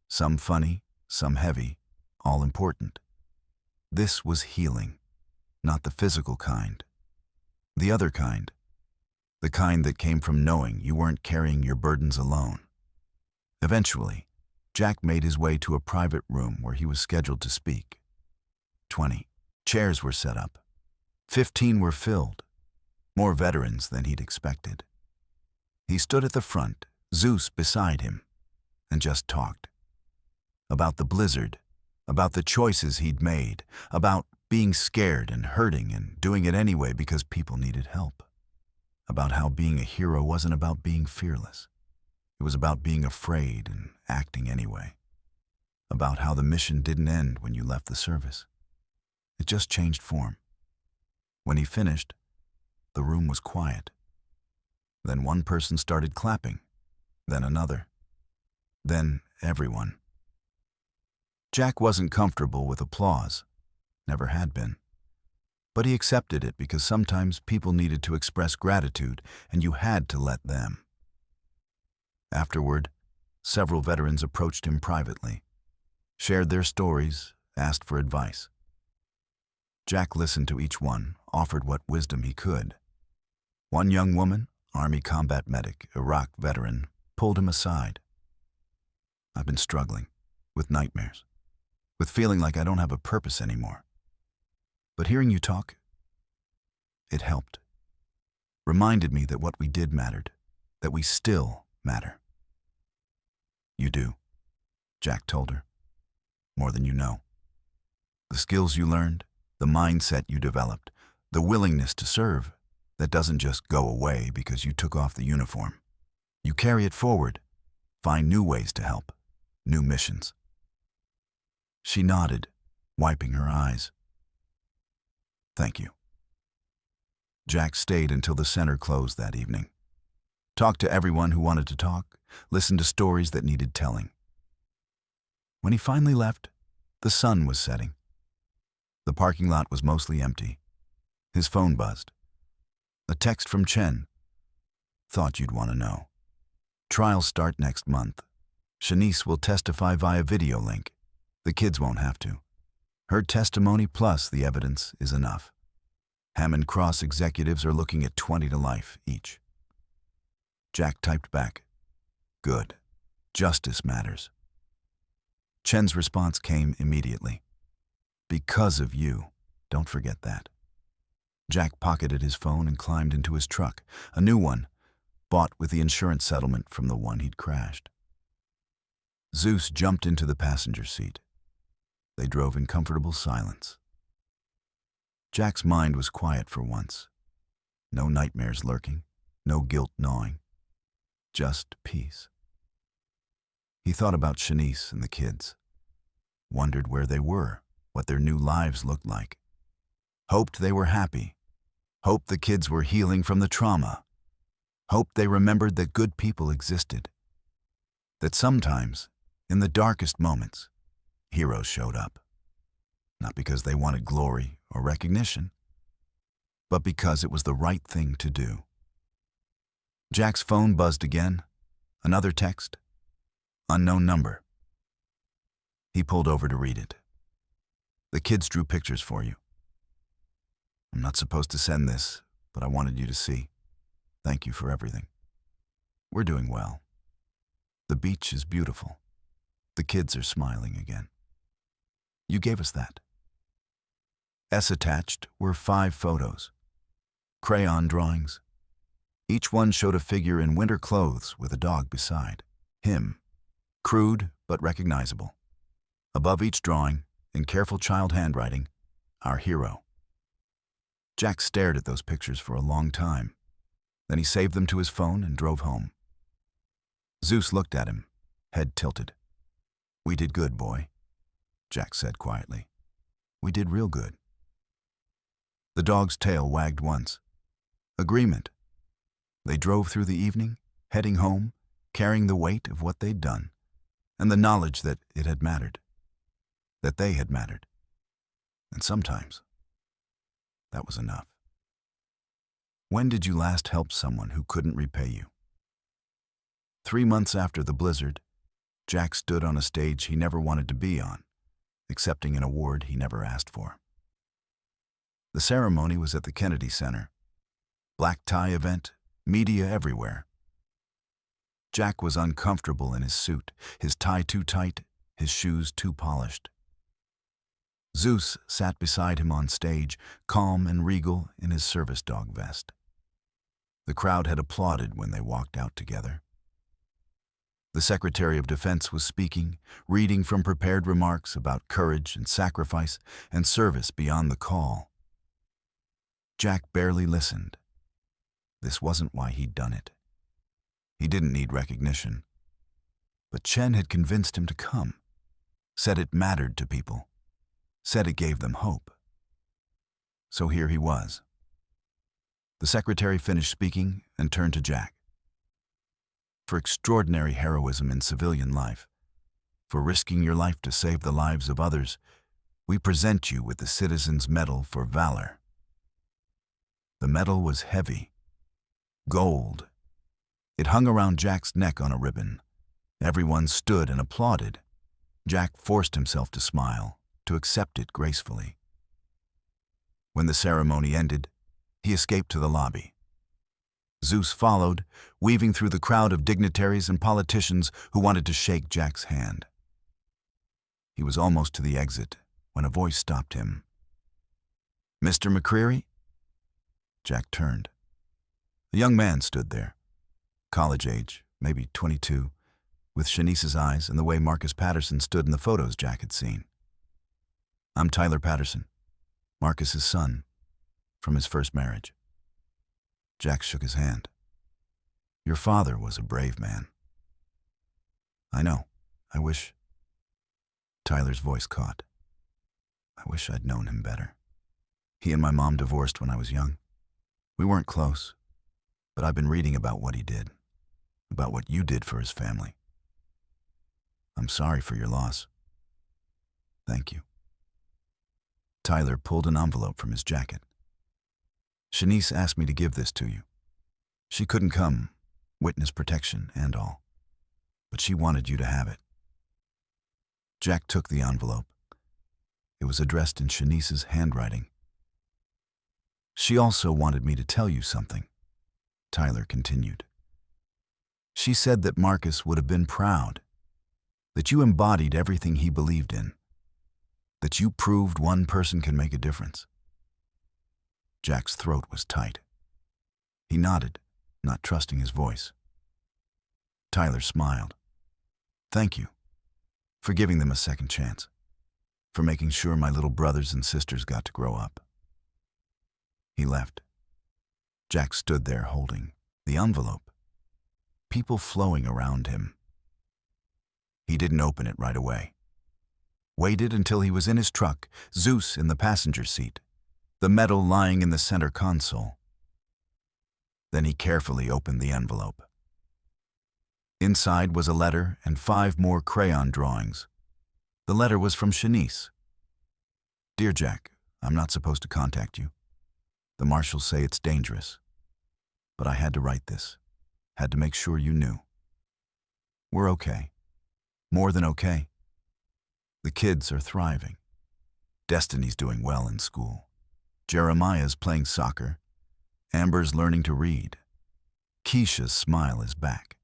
A: some funny, some heavy, all important. This was healing, not the physical kind. The other kind. The kind that came from knowing you weren't carrying your burdens alone. Eventually, Jack made his way to a private room where he was scheduled to speak. 20 chairs were set up. 15 were filled. More veterans than he'd expected. He stood at the front, Zeus beside him, and just talked. About the blizzard, about the choices he'd made, about being scared and hurting and doing it anyway because people needed help. About how being a hero wasn't about being fearless. It was about being afraid and acting anyway. About how the mission didn't end when you left the service. It just changed form. When he finished, the room was quiet. Then one person started clapping, then another, then everyone. Jack wasn't comfortable with applause, never had been. But he accepted it because sometimes people needed to express gratitude and you had to let them. Afterward, several veterans approached him privately, shared their stories, asked for advice. Jack listened to each one, offered what wisdom he could. One young woman, Army combat medic, Iraq veteran, pulled him aside. "I've been struggling with nightmares, with feeling like I don't have a purpose anymore. But hearing you talk, it helped. Reminded me that what we did mattered, that we still matter." "You do," Jack told her. "More than you know. The skills you learned, the mindset you developed, the willingness to serve, that doesn't just go away because you took off the uniform. You carry it forward, find new ways to help, new missions." She nodded, wiping her eyes. "Thank you." Jack stayed until the center closed that evening. Talked to everyone who wanted to talk, listened to stories that needed telling. When he finally left, the sun was setting. The parking lot was mostly empty. His phone buzzed. A text from Chen. "Thought you'd want to know. Trials start next month. Shanice will testify via video link. The kids won't have to. Her testimony plus the evidence is enough. Hammond Cross executives are looking at 20 to life each." Jack typed back, "Good. Justice matters." Chen's response came immediately. "Because of you. Don't forget that." Jack pocketed his phone and climbed into his truck, a new one, bought with the insurance settlement from the one he'd crashed. Zeus jumped into the passenger seat. They drove in comfortable silence. Jack's mind was quiet for once. No nightmares lurking, no guilt gnawing. Just peace. He thought about Shanice and the kids. Wondered where they were, what their new lives looked like. Hoped they were happy. Hoped the kids were healing from the trauma. Hoped they remembered that good people existed. That sometimes, in the darkest moments, heroes showed up. Not because they wanted glory or recognition, but because it was the right thing to do. Jack's phone buzzed again. Another text. Unknown number. He pulled over to read it. "The kids drew pictures for you. I'm not supposed to send this, but I wanted you to see. Thank you for everything. We're doing well. The beach is beautiful. The kids are smiling again. You gave us that." S attached were 5 photos. Crayon drawings. Each one showed a figure in winter clothes with a dog beside. Him. Crude but recognizable. Above each drawing, in careful child handwriting, "Our hero." Jack stared at those pictures for a long time. Then he saved them to his phone and drove home. Zeus looked at him, head tilted. "We did good, boy," Jack said quietly. "We did real good." The dog's tail wagged once. Agreement. They drove through the evening, heading home, carrying the weight of what they'd done, and the knowledge that it had mattered, that they had mattered. And sometimes, that was enough. When did you last help someone who couldn't repay you? 3 months after the blizzard, Jack stood on a stage he never wanted to be on, accepting an award he never asked for. The ceremony was at the Kennedy Center. Black tie event, media everywhere. Jack was uncomfortable in his suit, his tie too tight, his shoes too polished. Zeus sat beside him on stage, calm and regal in his service dog vest. The crowd had applauded when they walked out together. The Secretary of Defense was speaking, reading from prepared remarks about courage and sacrifice and service beyond the call. Jack barely listened. This wasn't why he'd done it. He didn't need recognition. But Chen had convinced him to come, said it mattered to people, said it gave them hope. So here he was. The secretary finished speaking and turned to Jack. For extraordinary heroism in civilian life, for risking your life to save the lives of others, we present you with the Citizen's Medal for Valor. The medal was heavy, gold. It hung around Jack's neck on a ribbon. Everyone stood and applauded. Jack forced himself to smile, to accept it gracefully. When the ceremony ended, he escaped to the lobby. Zeus followed, weaving through the crowd of dignitaries and politicians who wanted to shake Jack's hand. He was almost to the exit when a voice stopped him. "Mr. McCreary?" Jack turned. A young man stood there, college age, maybe 22, with Shanice's eyes and the way Marcus Patterson stood in the photos Jack had seen. "I'm Tyler Patterson, Marcus's son, from his first marriage." Jack shook his hand. "Your father was a brave man." "I know. I wish—" Tyler's voice caught. "I wish I'd known him better. He and my mom divorced when I was young. We weren't close, but I've been reading about what he did, about what you did for his family. I'm sorry for your loss." "Thank you." Tyler pulled an envelope from his jacket. "Shanice asked me to give this to you. She couldn't come, witness protection and all, but she wanted you to have it." Jack took the envelope. It was addressed in Shanice's handwriting. "She also wanted me to tell you something," Tyler continued. "She said that Marcus would have been proud, that you embodied everything he believed in, that you proved one person can make a difference." Jack's throat was tight. He nodded, not trusting his voice. Tyler smiled. "Thank you for giving them a second chance, for making sure my little brothers and sisters got to grow up." He left. Jack stood there holding the envelope, people flowing around him. He didn't open it right away. Waited until he was in his truck, Zeus in the passenger seat, the medal lying in the center console. Then he carefully opened the envelope. Inside was a letter and 5 more crayon drawings. The letter was from Shanice. "Dear Jack, I'm not supposed to contact you. The marshals say it's dangerous. But I had to write this. Had to make sure you knew. We're okay. More than okay. The kids are thriving. Destiny's doing well in school. Jeremiah's playing soccer. Amber's learning to read. Keisha's smile is back.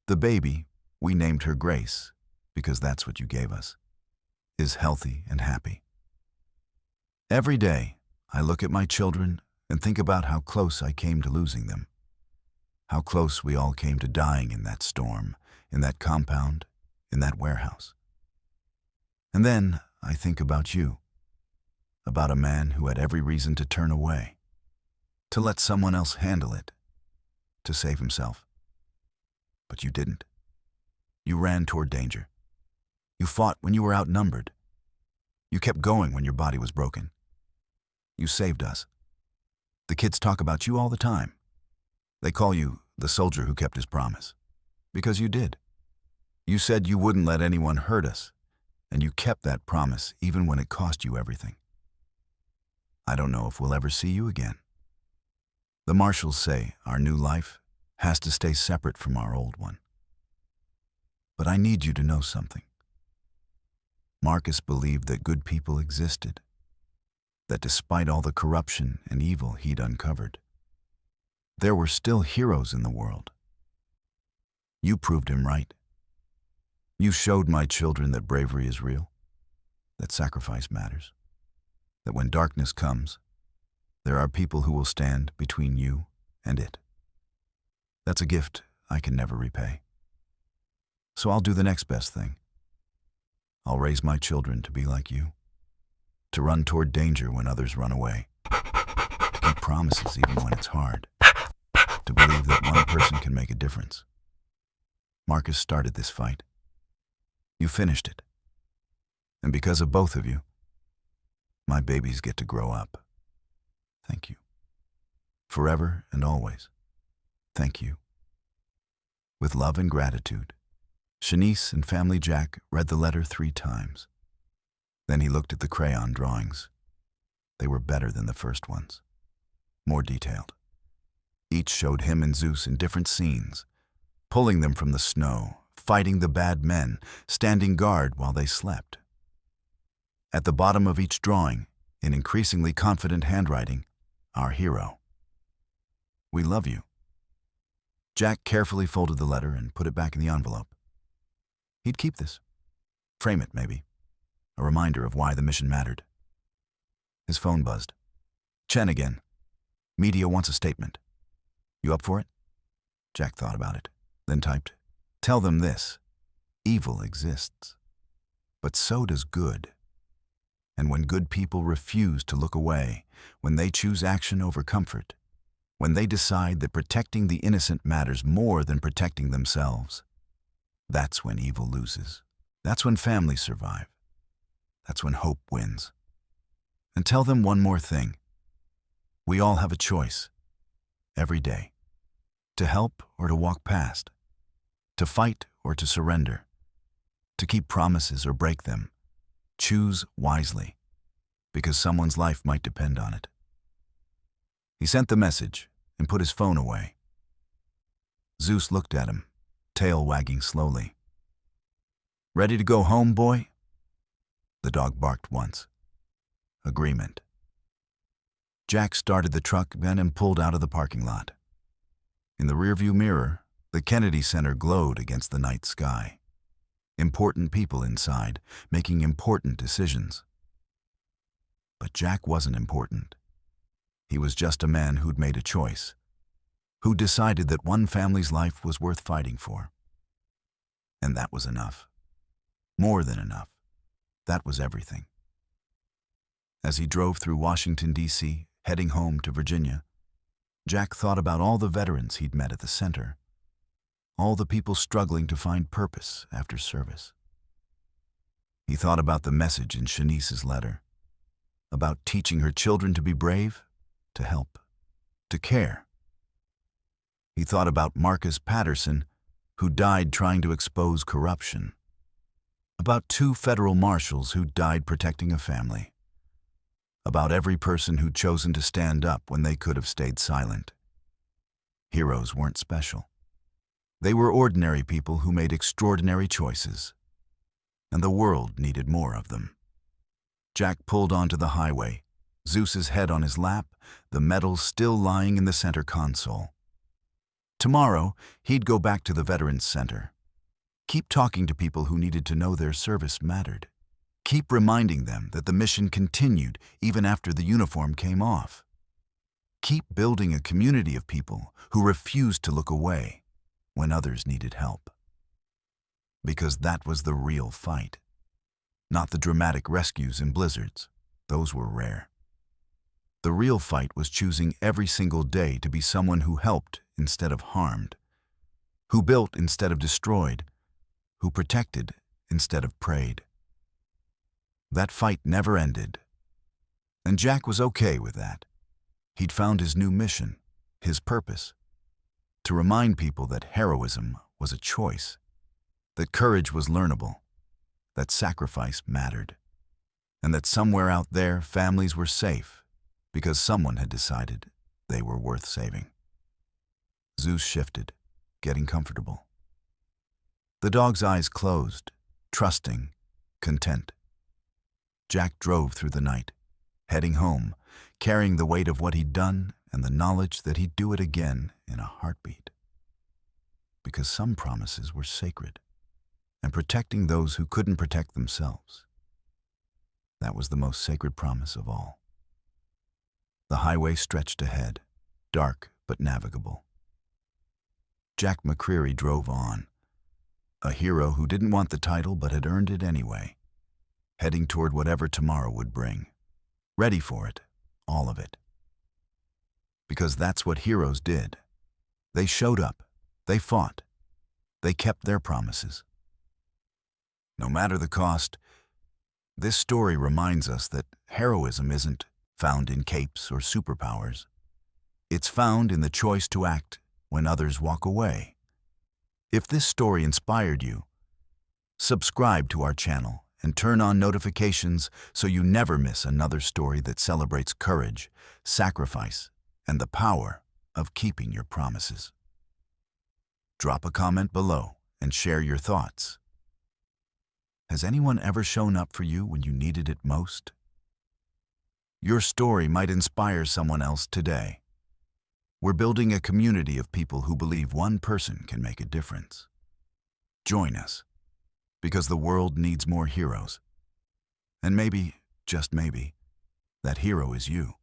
A: The baby, we named her Grace, because that's what you gave us, is healthy and happy. Every day, I look at my children and think about how close I came to losing them. How close we all came to dying in that storm, in that compound, in that warehouse. And then I think about you, about a man who had every reason to turn away, to let someone else handle it, to save himself. But you didn't. You ran toward danger. You fought when you were outnumbered. You kept going when your body was broken. You saved us. The kids talk about you all the time. They call you the soldier who kept his promise. Because you did. You said you wouldn't let anyone hurt us, and you kept that promise even when it cost you everything. I don't know if we'll ever see you again. The marshals say our new life has to stay separate from our old one. But I need you to know something. Marcus believed that good people existed, that despite all the corruption and evil he'd uncovered, there were still heroes in the world. You proved him right. You showed my children that bravery is real, that sacrifice matters, that when darkness comes, there are people who will stand between you and it. That's a gift I can never repay. So I'll do the next best thing. I'll raise my children to be like you, to run toward danger when others run away, to keep promises even when it's hard, to believe that one person can make a difference. Marcus started this fight. You finished it. And because of both of you, my babies get to grow up. Thank you. Forever and always, thank you. With love and gratitude, Shanice and Family Jack read the letter 3 times. Then he looked at the crayon drawings. They were better than the first ones, more detailed. Each showed him and Zeus in different scenes, pulling them from the snow, fighting the bad men, standing guard while they slept. At the bottom of each drawing, in increasingly confident handwriting, our hero. We love you. Jack carefully folded the letter and put it back in the envelope. He'd keep this. Frame it, maybe. A reminder of why the mission mattered. His phone buzzed. Chen again. Media wants a statement. You up for it? Jack thought about it, then typed, Tell them this. Evil exists. But so does good. And when good people refuse to look away, when they choose action over comfort, when they decide that protecting the innocent matters more than protecting themselves, that's when evil loses. That's when families survive. That's when hope wins. And tell them one more thing. We all have a choice, every day, to help or to walk past, to fight or to surrender, to keep promises or break them. Choose wisely, because someone's life might depend on it. He sent the message and put his phone away. Zeus looked at him, tail wagging slowly. Ready to go home, boy? The dog barked once. Agreement. Jack started the truck then and pulled out of the parking lot. In the rearview mirror, the Kennedy Center glowed against the night sky. Important people inside, making important decisions. But Jack wasn't important. He was just a man who'd made a choice, who decided that one family's life was worth fighting for. And that was enough. More than enough. That was everything. As he drove through Washington, D.C., heading home to Virginia, Jack thought about all the veterans he'd met at the center, all the people struggling to find purpose after service. He thought about the message in Shanice's letter, about teaching her children to be brave, to help, to care. He thought about Marcus Patterson, who died trying to expose corruption, about 2 federal marshals who died protecting a family, about every person who'd chosen to stand up when they could have stayed silent. Heroes weren't special. They were ordinary people who made extraordinary choices, and the world needed more of them. Jack pulled onto the highway, Zeus's head on his lap, the medals still lying in the center console. Tomorrow, he'd go back to the Veterans Center. Keep talking to people who needed to know their service mattered. Keep reminding them that the mission continued even after the uniform came off. Keep building a community of people who refused to look away when others needed help. Because that was the real fight. Not the dramatic rescues in blizzards. Those were rare. The real fight was choosing every single day to be someone who helped instead of harmed, who built instead of destroyed, who protected instead of prayed. That fight never ended, and Jack was okay with that. He'd found his new mission, his purpose, to remind people that heroism was a choice, that courage was learnable, that sacrifice mattered, and that somewhere out there families were safe because someone had decided they were worth saving. Zeus shifted, getting comfortable. The dog's eyes closed, trusting, content. Jack drove through the night, heading home, carrying the weight of what he'd done and the knowledge that he'd do it again in a heartbeat. because some promises were sacred, and protecting those who couldn't protect themselves. That was the most sacred promise of all. The highway stretched ahead, dark but navigable. Jack McCreary drove on, a hero who didn't want the title but had earned it anyway, heading toward whatever tomorrow would bring. Ready for it, all of it. Because that's what heroes did. They showed up, they fought, they kept their promises. No matter the cost, this story reminds us that heroism isn't found in capes or superpowers. It's found in the choice to act when others walk away. If this story inspired you, subscribe to our channel and turn on notifications so you never miss another story that celebrates courage, sacrifice, and the power of keeping your promises. Drop a comment below and share your thoughts. Has anyone ever shown up for you when you needed it most? Your story might inspire someone else today. We're building a community of people who believe one person can make a difference. Join us, because the world needs more heroes. And maybe, just maybe, that hero is you.